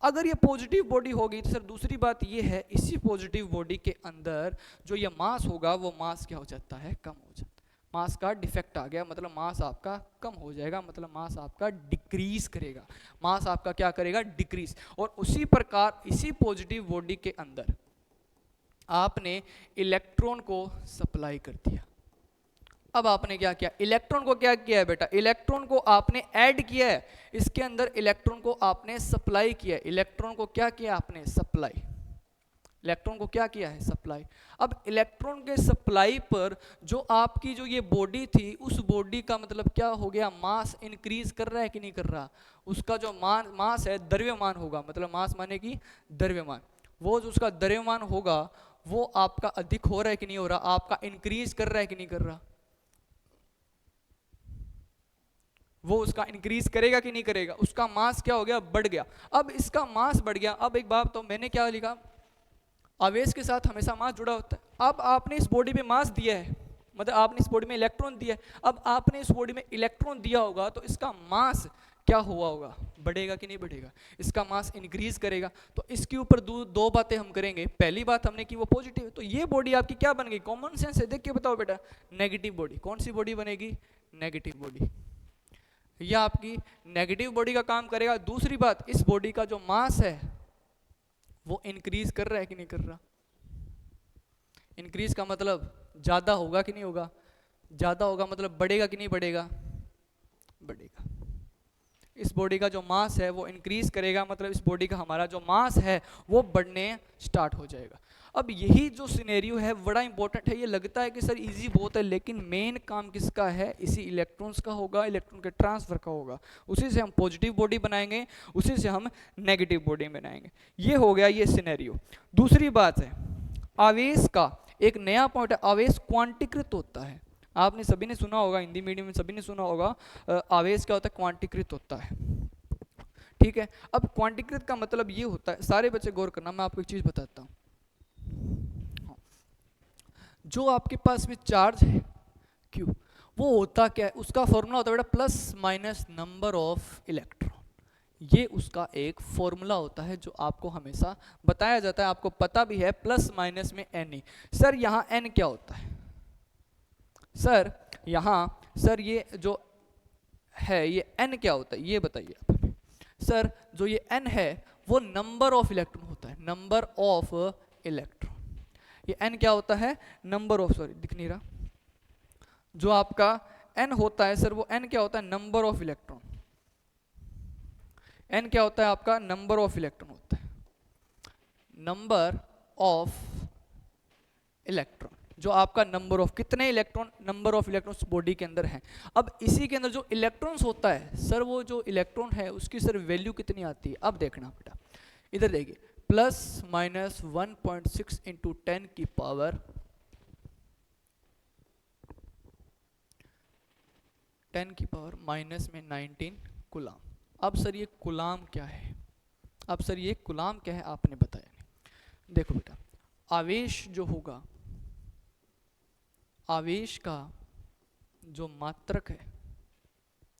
अगर ये पॉजिटिव बॉडी होगी तो सर दूसरी बात ये है, इसी पॉजिटिव बॉडी के अंदर जो ये मास होगा वो मास क्या हो जाता है, कम हो जाता है। मास का डिफेक्ट आ गया, मतलब मास आपका कम हो जाएगा, मतलब मास आपका डिक्रीज करेगा, मास आपका क्या करेगा, डिक्रीज। और उसी प्रकार इसी पॉजिटिव बॉडी के अंदर आपने इलेक्ट्रॉन को सप्लाई कर दिया। अब आपने क्या किया, इलेक्ट्रॉन को क्या किया है बेटा, इलेक्ट्रॉन को आपने ऐड किया है, इसके अंदर इलेक्ट्रॉन को आपने सप्लाई किया है। इलेक्ट्रॉन को क्या किया आपने, सप्लाई। इलेक्ट्रॉन को क्या किया है, सप्लाई। अब इलेक्ट्रॉन के सप्लाई पर जो आपकी जो ये बॉडी थी, उस बॉडी का मतलब क्या हो गया, मास इंक्रीज कर रहा है कि नहीं कर रहा। उसका जो मास है द्रव्यमान होगा, मतलब मास माने कि द्रव्यमान, वो जो उसका द्रव्यमान होगा वो आपका अधिक हो रहा है कि नहीं हो रहा, आपका इंक्रीज कर रहा है कि नहीं कर रहा, वो उसका इंक्रीज करेगा कि नहीं करेगा। उसका मास क्या हो गया, बढ़ गया। अब इसका मास बढ़ गया। अब एक बात, तो मैंने क्या लिखा, आवेश के साथ हमेशा मास जुड़ा होता है। अब आपने इस बॉडी में मास दिया है, मतलब आपने इस बॉडी में इलेक्ट्रॉन दिया है, अब आपने इस बॉडी में इलेक्ट्रॉन दिया होगा तो इसका मास क्या हुआ होगा, बढ़ेगा कि नहीं बढ़ेगा, इसका मास इंक्रीज करेगा। तो इसके ऊपर दो बातें हम करेंगे। पहली बात हमने की वो पॉजिटिव है, तो ये बॉडी आपकी क्या बन गई, कॉमन सेंस है, देख के बताओ बेटा, नेगेटिव बॉडी। कौन सी बॉडी बनेगी, नेगेटिव बॉडी। यह आपकी नेगेटिव बॉडी का काम करेगा। दूसरी बात, इस बॉडी का जो मास है वो इंक्रीज कर रहा है कि नहीं कर रहा। इंक्रीज का मतलब ज्यादा होगा कि नहीं होगा, ज्यादा होगा मतलब बढ़ेगा कि नहीं बढ़ेगा, बढ़ेगा। इस बॉडी का जो मास है वो इंक्रीज करेगा, मतलब इस बॉडी का हमारा जो मास है वो बढ़ने स्टार्ट हो जाएगा। अब यही जो सिनेरियो है बड़ा इंपॉर्टेंट है। ये लगता है कि सर इजी बहुत है, लेकिन मेन काम किसका है, इसी इलेक्ट्रॉन्स का होगा, इलेक्ट्रॉन के ट्रांसफर का होगा। उसी से हम पॉजिटिव बॉडी बनाएंगे, उसी से हम नेगेटिव बॉडी बनाएंगे। ये हो गया ये सिनेरियो। दूसरी बात है, आवेश का एक नया पॉइंट है, आवेश क्वांटीकृत होता है। आपने सभी ने सुना होगा, हिंदी मीडियम में सभी ने सुना होगा, आवेश क्या होता है, क्वांटीकृत होता है। ठीक है। अब क्वांटीकृत का मतलब ये होता है, सारे बच्चे गौर करना, मैं आपको एक चीज बताता हूँ। जो आपके पास में चार्ज है Q, वो होता क्या है, उसका फॉर्मूला होता है बेटा plus minus number of electron. ये उसका एक फॉर्मूला होता है जो आपको हमेशा बताया जाता है, आपको पता भी है, प्लस माइनस में n। सर यहाँ n क्या होता है, सर यहाँ सर ये जो है ये n क्या होता है, ये बताइए आप। सर जो ये n है वो नंबर ऑफ इलेक्ट्रॉन होता है, नंबर ऑफ इलेक्ट्रॉन। ये n क्या होता है, नंबर ऑफ, सॉरी दिख नहीं रहा, जो आपका n होता है सर, वो n क्या होता है, नंबर ऑफ इलेक्ट्रॉन। n क्या होता है आपका, नंबर ऑफ इलेक्ट्रॉन होता है, नंबर ऑफ इलेक्ट्रॉन, जो आपका नंबर ऑफ, कितने electron, number of electrons body के अंदर हैं। अब इसी के अंदर जो इलेक्ट्रॉन्स होता है सर, वो जो इलेक्ट्रॉन है उसकी सर वैल्यू कितनी आती है, अब देखना बेटा, इधर देखिए, प्लस माइनस 1.6 इंटू 10 की पावर 10 की पावर माइनस में 19 कुलाम। अब सर ये कुलाम क्या है, अब सर ये कुलाम क्या है आपने बताया नहीं। देखो बेटा, आवेश जो होगा, आवेश का जो मात्रक है,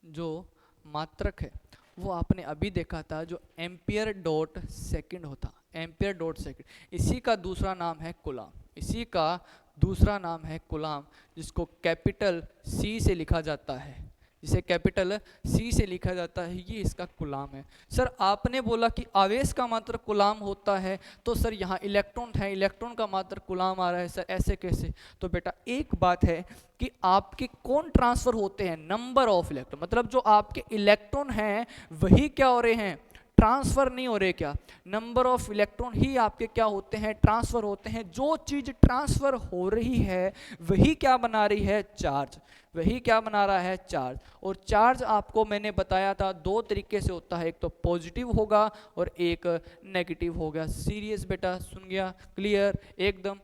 जो मात्रक है वो आपने अभी देखा था, जो एम्पियर डॉट सेकंड होता, एम्पियर डॉट सेकंड, इसी का दूसरा नाम है कुलाम, इसी का दूसरा नाम है कुलाम, जिसको कैपिटल C से लिखा जाता है, जिसे कैपिटल C से लिखा जाता है, ये इसका कुलाम है। सर आपने बोला कि आवेश का मात्रक कुलाम होता है, तो सर यहाँ इलेक्ट्रॉन है, इलेक्ट्रॉन का मात्रक कुलाम आ रहा है, सर ऐसे कैसे। तो बेटा एक बात है कि आपके कौन ट्रांसफर होते हैं, नंबर ऑफ इलेक्ट्रॉन, मतलब जो आपके इलेक्ट्रॉन हैं वही क्या हो रहे हैं, ट्रांसफर नहीं हो रहे, क्या नंबर ऑफ इलेक्ट्रॉन ही आपके क्या होते हैं, ट्रांसफर होते हैं। जो चीज ट्रांसफर हो रही है वही क्या बना रही है, चार्ज, वही क्या बना रहा है, चार्ज। और चार्ज आपको मैंने बताया था दो तरीके से होता है, एक तो पॉजिटिव होगा और एक नेगेटिव होगा। सीरियस बेटा, सुन गया, क्लियर एकदम।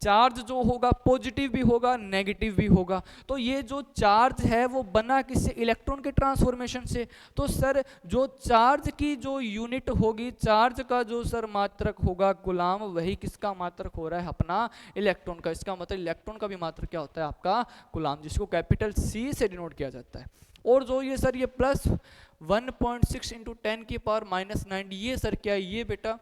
चार्ज जो होगा पॉजिटिव भी होगा नेगेटिव भी होगा। तो ये जो चार्ज है वो बना किससे, इलेक्ट्रॉन के ट्रांसफॉर्मेशन से। तो सर जो चार्ज की जो यूनिट होगी, चार्ज का जो सर मात्रक होगा गुलाम, वही किसका मात्रक हो रहा है, अपना इलेक्ट्रॉन का। इसका मतलब इलेक्ट्रॉन का भी मात्रक क्या होता है आपका गुलाम, जिसको कैपिटल C से डिनोट किया जाता है। और जो ये सर ये प्लस 1.6 इंटू 10 की पावर माइनस 9, ये सर क्या है, ये बेटा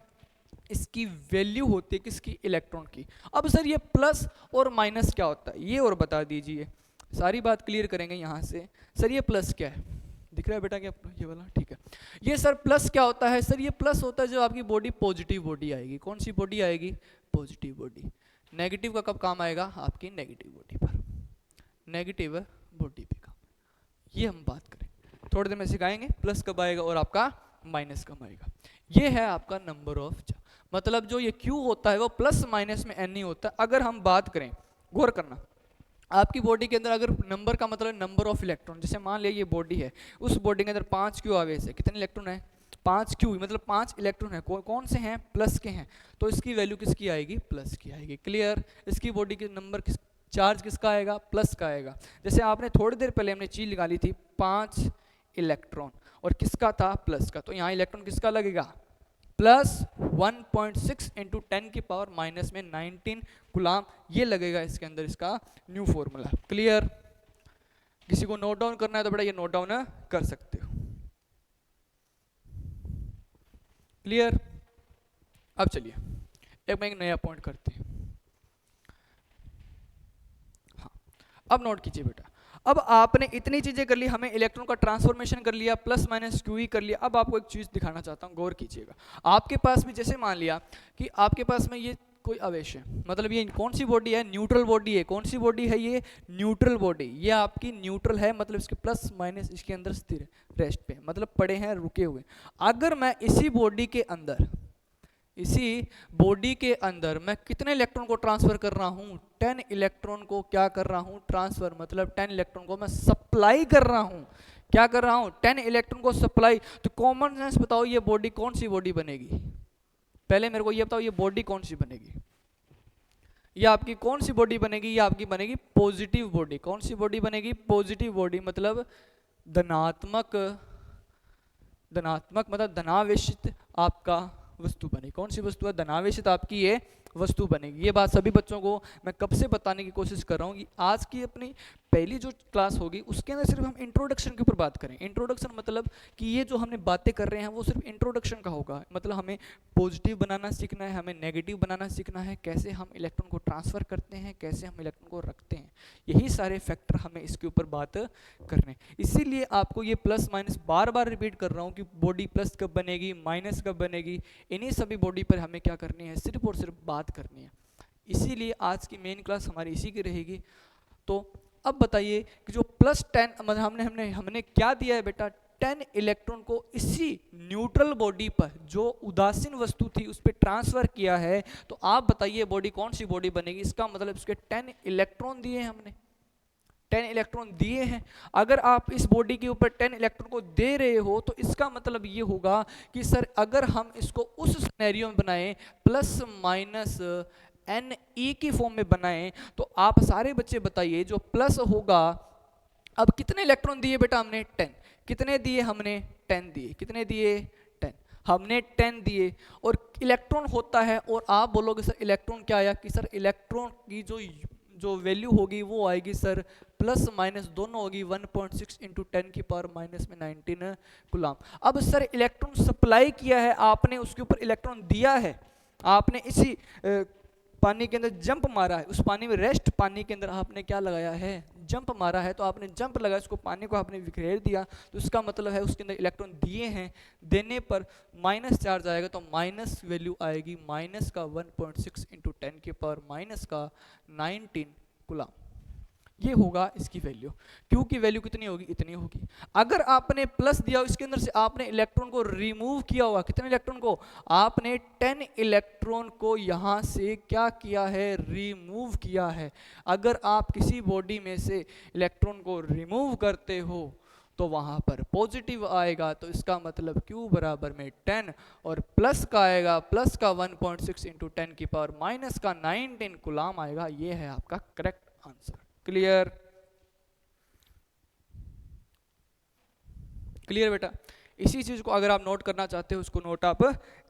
इसकी वैल्यू होती है किसकी, इलेक्ट्रॉन की। अब सर ये प्लस और माइनस क्या होता है ये और बता दीजिए, सारी बात क्लियर करेंगे यहाँ से। सर ये प्लस क्या है, दिख रहा है बेटा क्या, ये वाला, ठीक है। ये सर प्लस क्या होता है, सर ये प्लस होता है जो आपकी बॉडी पॉजिटिव बॉडी आएगी। कौन सी बॉडी आएगी, पॉजिटिव बॉडी। नेगेटिव का कब काम आएगा, आपकी नेगेटिव बॉडी पर, नेगेटिव बॉडी पे काम, ये हम बात करें थोड़ी देर में सिखाएंगे। प्लस कब आएगा और आपका माइनस कब आएगा। ये है आपका नंबर ऑफ, मतलब जो ये Q होता है वो प्लस माइनस में n नहीं होता। अगर हम बात करें, गौर करना, आपकी बॉडी के अंदर अगर नंबर का मतलब नंबर ऑफ इलेक्ट्रॉन, जैसे मान लिया ये बॉडी है, उस बॉडी के अंदर 5 Q आवेश है, कितने इलेक्ट्रॉन है, 5 Q, मतलब 5 इलेक्ट्रॉन है। कौन से हैं, प्लस के हैं, तो इसकी वैल्यू किसकी आएगी, प्लस की आएगी। क्लियर, इसकी बॉडी के नंबर चार्ज किसका आएगा, प्लस का आएगा। जैसे आपने थोड़ी देर पहले हमने चीज निकाली थी, 5 इलेक्ट्रॉन और किसका था, प्लस का, तो यहाँ इलेक्ट्रॉन किसका लगेगा, प्लस 1.6 इंटू 10 की पावर माइनस में 19 गुलाम, ये लगेगा इसके अंदर, इसका न्यू फॉर्मूला। क्लियर, किसी को नोट डाउन करना है तो बेटा ये नोट डाउन कर सकते हो। क्लियर, अब चलिए एक नया पॉइंट करते हैं। हाँ, अब नोट कीजिए बेटा, अब आपने इतनी चीजें कर ली, हमें इलेक्ट्रॉन का ट्रांसफॉर्मेशन कर लिया, प्लस माइनस क्यू ही कर लिया। अब आपको एक चीज दिखाना चाहता हूँ, गौर कीजिएगा। आपके पास भी जैसे मान लिया कि आपके पास में ये कोई आवेश है, मतलब ये कौन सी बॉडी है, न्यूट्रल बॉडी है। कौन सी बॉडी है, ये न्यूट्रल बॉडी, ये आपकी न्यूट्रल है, मतलब इसके प्लस माइनस इसके अंदर स्थिर है, रेस्ट पे, मतलब पड़े हैं, रुके हुए। अगर मैं इसी बॉडी के अंदर, इसी बॉडी के अंदर मैं कितने इलेक्ट्रॉन को ट्रांसफर कर रहा हूं, 10 इलेक्ट्रॉन को क्या कर रहा हूं, ट्रांसफर, मतलब 10 इलेक्ट्रॉन को मैं सप्लाई कर रहा हूं। क्या कर रहा हूं, 10 इलेक्ट्रॉन को सप्लाई। तो कॉमन सेंस बताओ ये बॉडी कौन सी बॉडी बनेगी, पहले मेरे को ये बताओ, ये बॉडी कौन सी बनेगी, ये आपकी कौन सी बॉडी बनेगी, ये आपकी बनेगी पॉजिटिव बॉडी। कौन सी बॉडी बनेगी, पॉजिटिव बॉडी, मतलब धनात्मक, धनात्मक मतलब धनावेशित आपका वस्तु बनेगी। कौन सी वस्तु है, धनावेशित आपकी ये वस्तु बनेगी। ये बात सभी बच्चों को मैं कब से बताने की कोशिश कर रहा हूँ कि आज की अपनी पहली जो क्लास होगी उसके अंदर सिर्फ हम इंट्रोडक्शन के ऊपर बात करें। इंट्रोडक्शन मतलब कि ये जो हमने बातें कर रहे हैं वो सिर्फ इंट्रोडक्शन का होगा, मतलब हमें पॉजिटिव बनाना सीखना है, हमें नेगेटिव बनाना सीखना है, कैसे हम इलेक्ट्रॉन को ट्रांसफर करते हैं, कैसे हम इलेक्ट्रॉन को रखते हैं, यही सारे फैक्टर हमें इसके ऊपर बात करने हैं। इसीलिए आपको ये प्लस माइनस बार बार रिपीट कर रहा हूँ कि बॉडी प्लस कब बनेगी, माइनस कब बनेगी, इन्हीं सभी बॉडी पर हमें क्या करनी है, सिर्फ और सिर्फ बात बात करनी है, इसीलिए आज की मेन क्लास हमारी इसी की रहेगी। तो अब बताइए कि जो +10 मतलब हमने हमने हमने क्या दिया है बेटा, 10 इलेक्ट्रॉन को इसी न्यूट्रल बॉडी पर जो उदासीन वस्तु थी उस पर ट्रांसफर किया है। तो आप बताइए बॉडी कौन सी बॉडी बनेगी, इसका मतलब इसके 10 इलेक्ट्रॉन दिए हैं हमने, 10 इलेक्ट्रॉन दिए हैं। अगर आप इस बॉडी के ऊपर 10 इलेक्ट्रॉन को दे रहे हो तो इसका मतलब ये होगा कि सर अगर हम इसको उस सिनेरियो में बनाएं ±NE की फॉर्म में बनाएं, तो आप सारे बच्चे बताइए जो प्लस होगा, अब कितने इलेक्ट्रॉन दिए बेटा हमने 10, कितने दिए हमने 10 दिए, कितने दिए 10, हमने 10 दिए और इलेक्ट्रॉन होता है। और आप बोलोगे सर इलेक्ट्रॉन क्या आया, कि सर इलेक्ट्रॉन की जो वैल्यू होगी वो आएगी सर प्लस माइनस दोनों होगी 1.6 इंटू 10 की पावर माइनस में 19 कूलम। अब सर इलेक्ट्रॉन सप्लाई किया है आपने, उसके ऊपर इलेक्ट्रॉन दिया है आपने, इसी पानी के अंदर जंप मारा है, उस पानी में रेस्ट पानी के अंदर आपने क्या लगाया है, जंप मारा है। तो आपने जंप लगाया, उसको पानी को आपने बिखेर दिया, तो इसका मतलब है उसके अंदर इलेक्ट्रॉन दिए हैं, देने पर माइनस चार्ज आएगा, तो माइनस वैल्यू आएगी माइनस का 1.6 इंटू 10 की पावर माइनस का 19 कूलम। ये होगा इसकी वैल्यू, क्यू की वैल्यू कितनी होगी, इतनी होगी। अगर आपने प्लस दिया इसके अंदर से आपने इलेक्ट्रॉन को रिमूव किया हुआ, कितने इलेक्ट्रॉन को, आपने 10 इलेक्ट्रॉन को यहां से क्या किया है, रिमूव किया है। अगर आप किसी बॉडी में से इलेक्ट्रॉन को रिमूव करते हो तो वहां पर पॉजिटिव आएगा, तो इसका मतलब Q बराबर में 10 और प्लस का आएगा, प्लस का 1.6 इंटू 10 की पावर माइनस का 19 कूलम आएगा। ये है आपका करेक्ट आंसर। क्लियर, क्लियर बेटा। इसी चीज को अगर आप नोट करना चाहते हो उसको नोट आप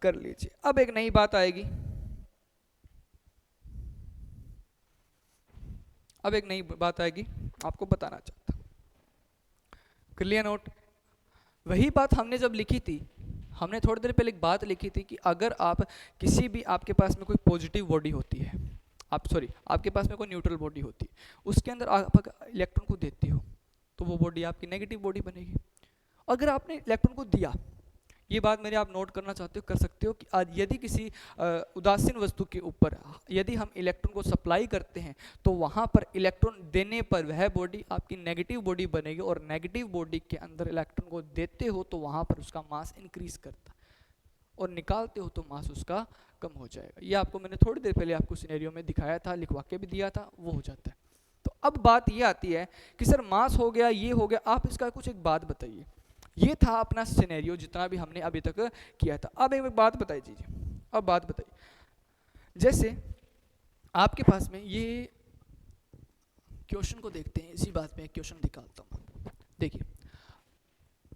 कर लीजिए। अब एक नई बात आएगी, अब एक नई बात आएगी आपको बताना चाहता हूं। क्लियर नोट, वही बात हमने जब लिखी थी, हमने थोड़ी देर पहले एक बात लिखी थी कि अगर आप किसी भी आपके पास में कोई पॉजिटिव बॉडी होती है, आपके पास में कोई न्यूट्रल बॉडी होती है, उसके अंदर आप इलेक्ट्रॉन को देते हो तो वो बॉडी आपकी नेगेटिव बॉडी बनेगी। अगर आपने इलेक्ट्रॉन को दिया, ये बात मेरे आप नोट करना चाहते हो कर सकते हो कि आज यदि किसी उदासीन वस्तु के ऊपर यदि हम इलेक्ट्रॉन को सप्लाई करते हैं तो वहाँ पर इलेक्ट्रॉन देने पर वह बॉडी आपकी नेगेटिव बॉडी बनेगी, और नेगेटिव बॉडी के अंदर इलेक्ट्रॉन को देते हो तो वहाँ पर उसका मास इंक्रीज करता है, और निकालते हो तो मास उसका कम हो जाएगा। ये आपको मैंने थोड़ी देर पहले आपको सिनेरियो में दिखाया था, लिखवा के भी दिया था, वो हो जाता है। तो अब बात ये आती है कि सर मास हो गया, ये हो गया, आप इसका कुछ एक बात बताइए। ये था अपना सिनेरियो जितना भी हमने अभी तक किया था। अब एक बात बताइए दीजिए, अब बात बताइए, जैसे आपके पास में ये क्वेश्चन को देखते हैं, इसी बात में एक क्वेश्चन निकालता हूँ। देखिए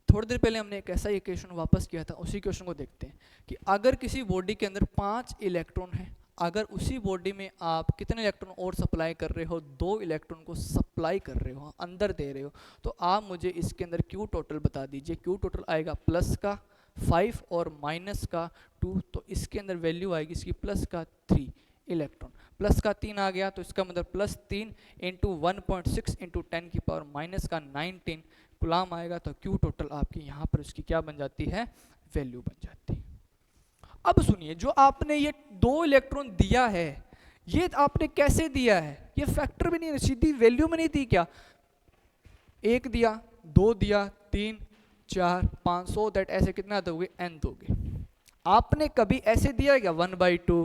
थोड़ी देर पहले हमने एक ऐसा क्वेश्चन वापस किया था, उसी क्वेश्चन को देखते हैं कि अगर किसी बॉडी के अंदर 5 इलेक्ट्रॉन है, अगर उसी बॉडी में आप कितने इलेक्ट्रॉन और सप्लाई कर रहे हो, 2 इलेक्ट्रॉन को सप्लाई कर रहे हो, अंदर दे रहे हो, तो आप मुझे इसके अंदर Q टोटल बता दीजिए। Q टोटल आएगा प्लस का 5 और माइनस का 2, तो इसके अंदर वैल्यू आएगी इसकी प्लस का 3 इलेक्ट्रॉन, प्लस का 3 आ गया तो इसका मतलब प्लस 3 इंटू 1.6 इंटू 10 की पावर माइनस का 19 कूलम आएगा। तो Q टोटल आपकी यहाँ पर उसकी क्या बन जाती है, वैल्यू बन जाती है। अब सुनिए, जो आपने ये 2 इलेक्ट्रॉन दिया है, ये आपने कैसे दिया है, ये फैक्टर भी नहीं, सीधी वैल्यू में नहीं दी क्या, 1 दिया, 2 दिया, 3, 4, 5, सो दैट ऐसे कितना दोगे, n दोगे। आपने कभी ऐसे दिया है क्या 1/2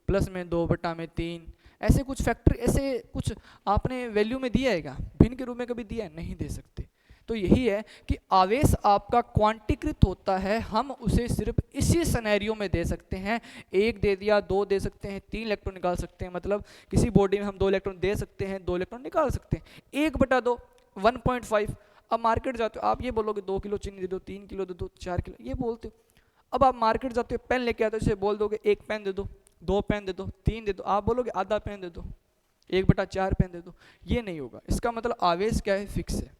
प्लस में 2/3, ऐसे कुछ फैक्टर, ऐसे कुछ आपने वैल्यू में दिया है क्या, भिन्न के रूप में कभी दिया है, नहीं दे सकते। तो यही है कि आवेश आपका क्वांटीकृत होता है, हम उसे सिर्फ इसी सिनेरियो में दे सकते हैं। 1 दे दिया, 2 दे सकते हैं, 3 इलेक्ट्रॉन निकाल सकते हैं, मतलब किसी बॉडी में हम 2 इलेक्ट्रॉन दे सकते हैं, 2 इलेक्ट्रॉन निकाल सकते हैं। 1/2 1.5। अब मार्केट जाते हो, आप ये बोलोगे 2 किलो चीनी दे दो, 3 किलो दे दो, 4 किलो, ये बोलते हो। अब आप मार्केट जाते हो, पेन लेके आते हो, इसे बोल दोगे 1 पेन दे दो, 2 पेन दे दो, 3 दे दो, आप बोलोगे आधा पेन दे दो, 1/4 पेन दे दो, ये नहीं होगा। इसका मतलब आवेश क्या है, फिक्स है।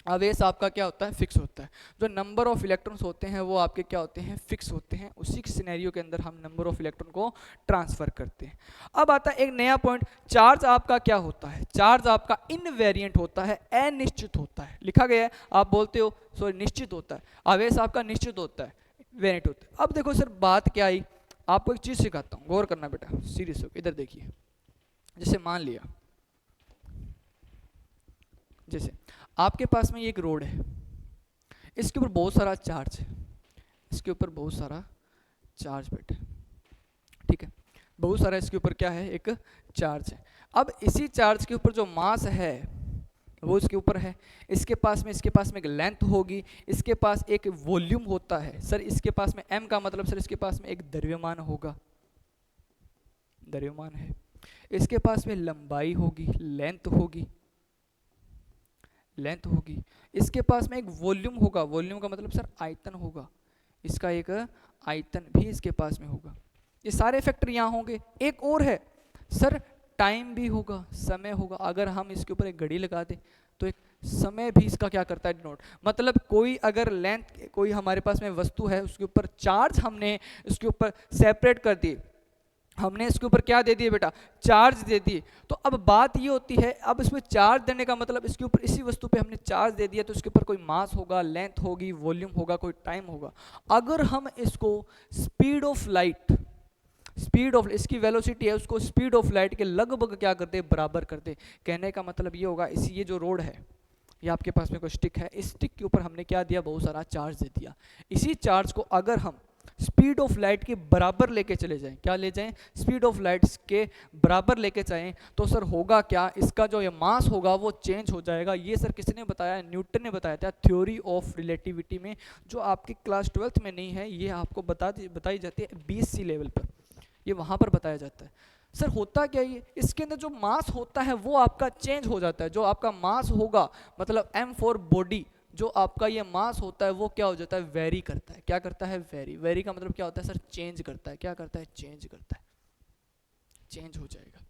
आवेश आपका क्या होता है, फिक्स होता है। जो नंबर ऑफ इलेक्ट्रॉन्स होते हैं वो आपके क्या होते हैं, फिक्स होते हैं। उसी सिनेरियो के अंदर हम नंबर ऑफ इलेक्ट्रॉन को ट्रांसफर करते हैं। अब आता है एक नया पॉइंट, चार्ज आपका क्या होता है, चार्ज आपका इनवेरिएंट होता है, अनिश्चित होता है, लिखा गया है, आप बोलते हो सॉरी निश्चित होता है। आवेश आपका निश्चित होता है, वेरिएंट होता है। अब देखो सर बात क्या आई, आपको एक चीज सिखाता हूँ, गौर करना बेटा, सीरियस हो, इधर देखिए। जैसे मान लिया, जैसे आपके पास में ये एक रोड है, इसके ऊपर बहुत सारा चार्ज है, इसके ऊपर बहुत सारा चार्ज बेटा, ठीक है, बहुत सारा इसके ऊपर क्या है, एक चार्ज है। अब इसी चार्ज के ऊपर जो मास है वो इसके ऊपर है, इसके पास में एक लेंथ होगी, इसके पास एक वॉल्यूम होता है सर, इसके पास में m का मतलब सर इसके पास में एक द्रव्यमान होगा, द्रव्यमान है, इसके पास में लंबाई होगी, लेंथ होगी, लेंथ होगी, इसके पास में एक वॉल्यूम होगा, वॉल्यूम का मतलब सर आयतन होगा, इसका एक आयतन भी इसके पास में होगा। ये सारे फैक्टर यहाँ होंगे। एक और है सर, टाइम भी होगा, समय होगा। अगर हम इसके ऊपर एक घड़ी लगा दें तो एक समय भी इसका क्या करता है, डिनोट। मतलब कोई अगर लेंथ, कोई हमारे पास में वस्तु है, उसके ऊपर चार्ज हमने इसके ऊपर सेपरेट कर दिए, हमने इसके ऊपर क्या दे दिए बेटा, चार्ज दे दिए। तो अब बात ये होती है, अब इसमें चार्ज देने का मतलब इसके ऊपर, इसी वस्तु पे हमने चार्ज दे दिया तो इसके ऊपर कोई मास होगा, लेंथ होगी, वॉल्यूम होगा, कोई टाइम होगा। अगर हम इसको speed of light, speed of, इसकी वेलोसिटी है, उसको स्पीड ऑफ लाइट के लगभग क्या करते, बराबर करते। कहने का मतलब ये होगा, इसी ये जो रोड है, ये आपके पास में कोई स्टिक है, इस स्टिक के ऊपर हमने क्या दिया, बहुत सारा चार्ज दे दिया। इसी चार्ज को अगर हम स्पीड ऑफ लाइट के बराबर लेके चले जाएं, क्या ले जाएं, स्पीड ऑफ लाइट के बराबर लेके जाएं, तो सर होगा क्या, इसका जो ये मास होगा वो चेंज हो जाएगा। ये सर किसने बताया, न्यूटन ने बताया था, थ्योरी ऑफ रिलेटिविटी में, जो आपकी क्लास 12th में नहीं है, ये आपको बताई जाती है BSc लेवल पर, ये वहाँ पर बताया जाता है। सर होता क्या है, इसके अंदर जो मास होता है वो आपका चेंज हो जाता है। जो आपका मास होगा, मतलब m फॉर बॉडी, जो आपका ये मास होता है वो क्या हो जाता है, वेरी करता है। क्या करता है, वेरी। वेरी का मतलब क्या होता है सर, चेंज करता है। क्या करता है, चेंज करता है, चेंज हो जाएगा।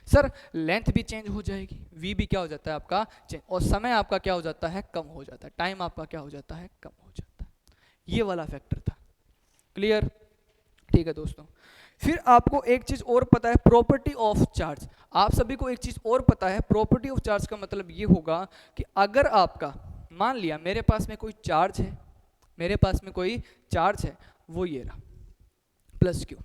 सर लेंथ भी चेंज हो जाएगी, v भी क्या हो जाता है आपका चेंज, और समय आपका क्या हो जाता है, कम हो जाता है, टाइम आपका क्या हो जाता है, कम हो जाता है। ये वाला फैक्टर था, क्लियर, ठीक है दोस्तों। फिर आपको एक चीज और पता है, प्रॉपर्टी ऑफ चार्ज। आप सभी को एक चीज और पता है, प्रॉपर्टी ऑफ चार्ज का मतलब ये होगा कि अगर आपका, मान लिया मेरे पास में कोई चार्ज है, मेरे पास में कोई चार्ज है, वो ये रहा प्लस क्यू,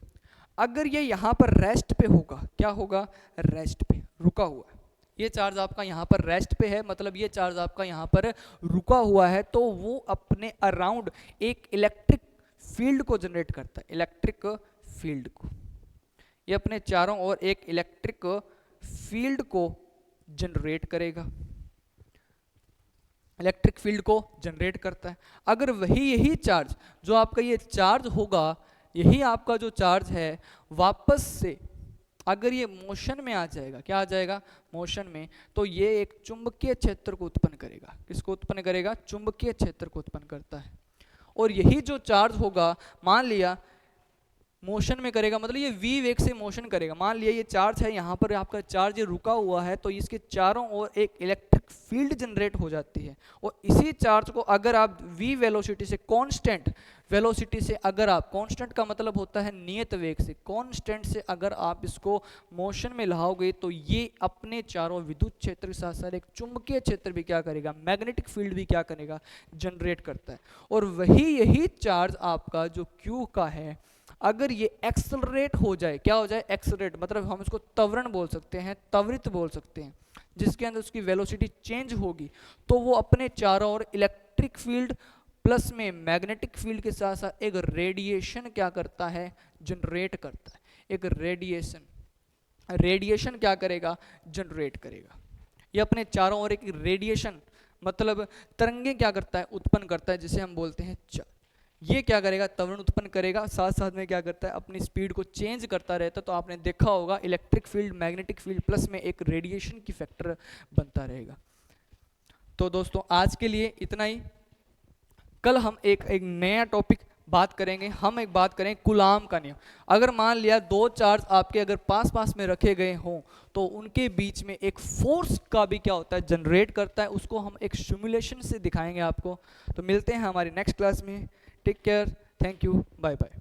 अगर ये यहाँ पर रेस्ट पे होगा, क्या होगा, रेस्ट पे, रुका हुआ है, ये चार्ज आपका यहाँ पर रेस्ट पे है, मतलब ये चार्ज आपका यहाँ पर रुका हुआ है, तो वो अपने अराउंड एक इलेक्ट्रिक फील्ड को जनरेट करता है, इलेक्ट्रिक फील्ड को, ये अपने चारों ओर एक इलेक्ट्रिक फील्ड को जनरेट करेगा, इलेक्ट्रिक फील्ड को जनरेट करता है। अगर यही चार्ज, जो आपका ये चार्ज होगा, यही आपका जो चार्ज है, वापस से अगर ये मोशन में आ जाएगा, क्या आ जाएगा, मोशन में, तो ये एक चुंबकीय क्षेत्र को उत्पन्न करेगा। किसको उत्पन्न करेगा, चुंबकीय क्षेत्र को उत्पन्न करता है। और यही जो चार्ज होगा, मान लिया मोशन में करेगा, मतलब ये v वेग से मोशन करेगा। मान लिया ये चार्ज है, यहाँ पर आपका चार्ज ये रुका हुआ है, तो इसके चारों ओर एक इलेक्ट्रिक फील्ड जनरेट हो जाती है। और इसी चार्ज को अगर आप v वेलोसिटी से, कांस्टेंट वेलोसिटी से, अगर आप, कांस्टेंट का मतलब होता है नियत वेग से, कांस्टेंट से अगर आप इसको मोशन में लाओगे, तो ये अपने चारों विद्युत क्षेत्र के साथ साथ एक चुंबकीय क्षेत्र भी क्या करेगा, मैग्नेटिक फील्ड भी क्या करेगा, जनरेट करता है। और यही चार्ज आपका जो q का है, अगर ये एक्सेलरेट हो जाए, क्या हो जाए, एक्सेलरेट, मतलब हम इसको त्वरण बोल सकते हैं, त्वरित बोल सकते हैं, जिसके अंदर उसकी वेलोसिटी चेंज होगी, तो वो अपने चारों ओर इलेक्ट्रिक फील्ड प्लस में मैग्नेटिक फील्ड के साथ साथ एक रेडिएशन क्या करता है, जनरेट करता है। एक रेडिएशन क्या करेगा, जनरेट करेगा। ये अपने चारों ओर एक रेडिएशन, मतलब तरंगे क्या करता है, उत्पन्न करता है, जिसे हम बोलते हैं ये क्या करेगा, त्वरण उत्पन्न करेगा, साथ साथ में क्या करता है, अपनी स्पीड को चेंज करता रहता है। तो आपने देखा होगा electric field, magnetic field plus में एक रेडिएशन की फैक्टर बनता रहेगा। तो दोस्तों आज के लिए इतना ही। कल हम एक नया टॉपिक बात करेंगे। हम एक बात करें कूलाम का नियम। अगर मान लिया दो चार्ज आपके अगर पास पास में रखे गए हों, तो उनके बीच में एक फोर्स का भी क्या होता है, जनरेट करता है। उसको हम एक सिमुलेशन से दिखाएंगे आपको। तो मिलते हैं हमारी नेक्स्ट क्लास में। Take care, thank you, bye bye.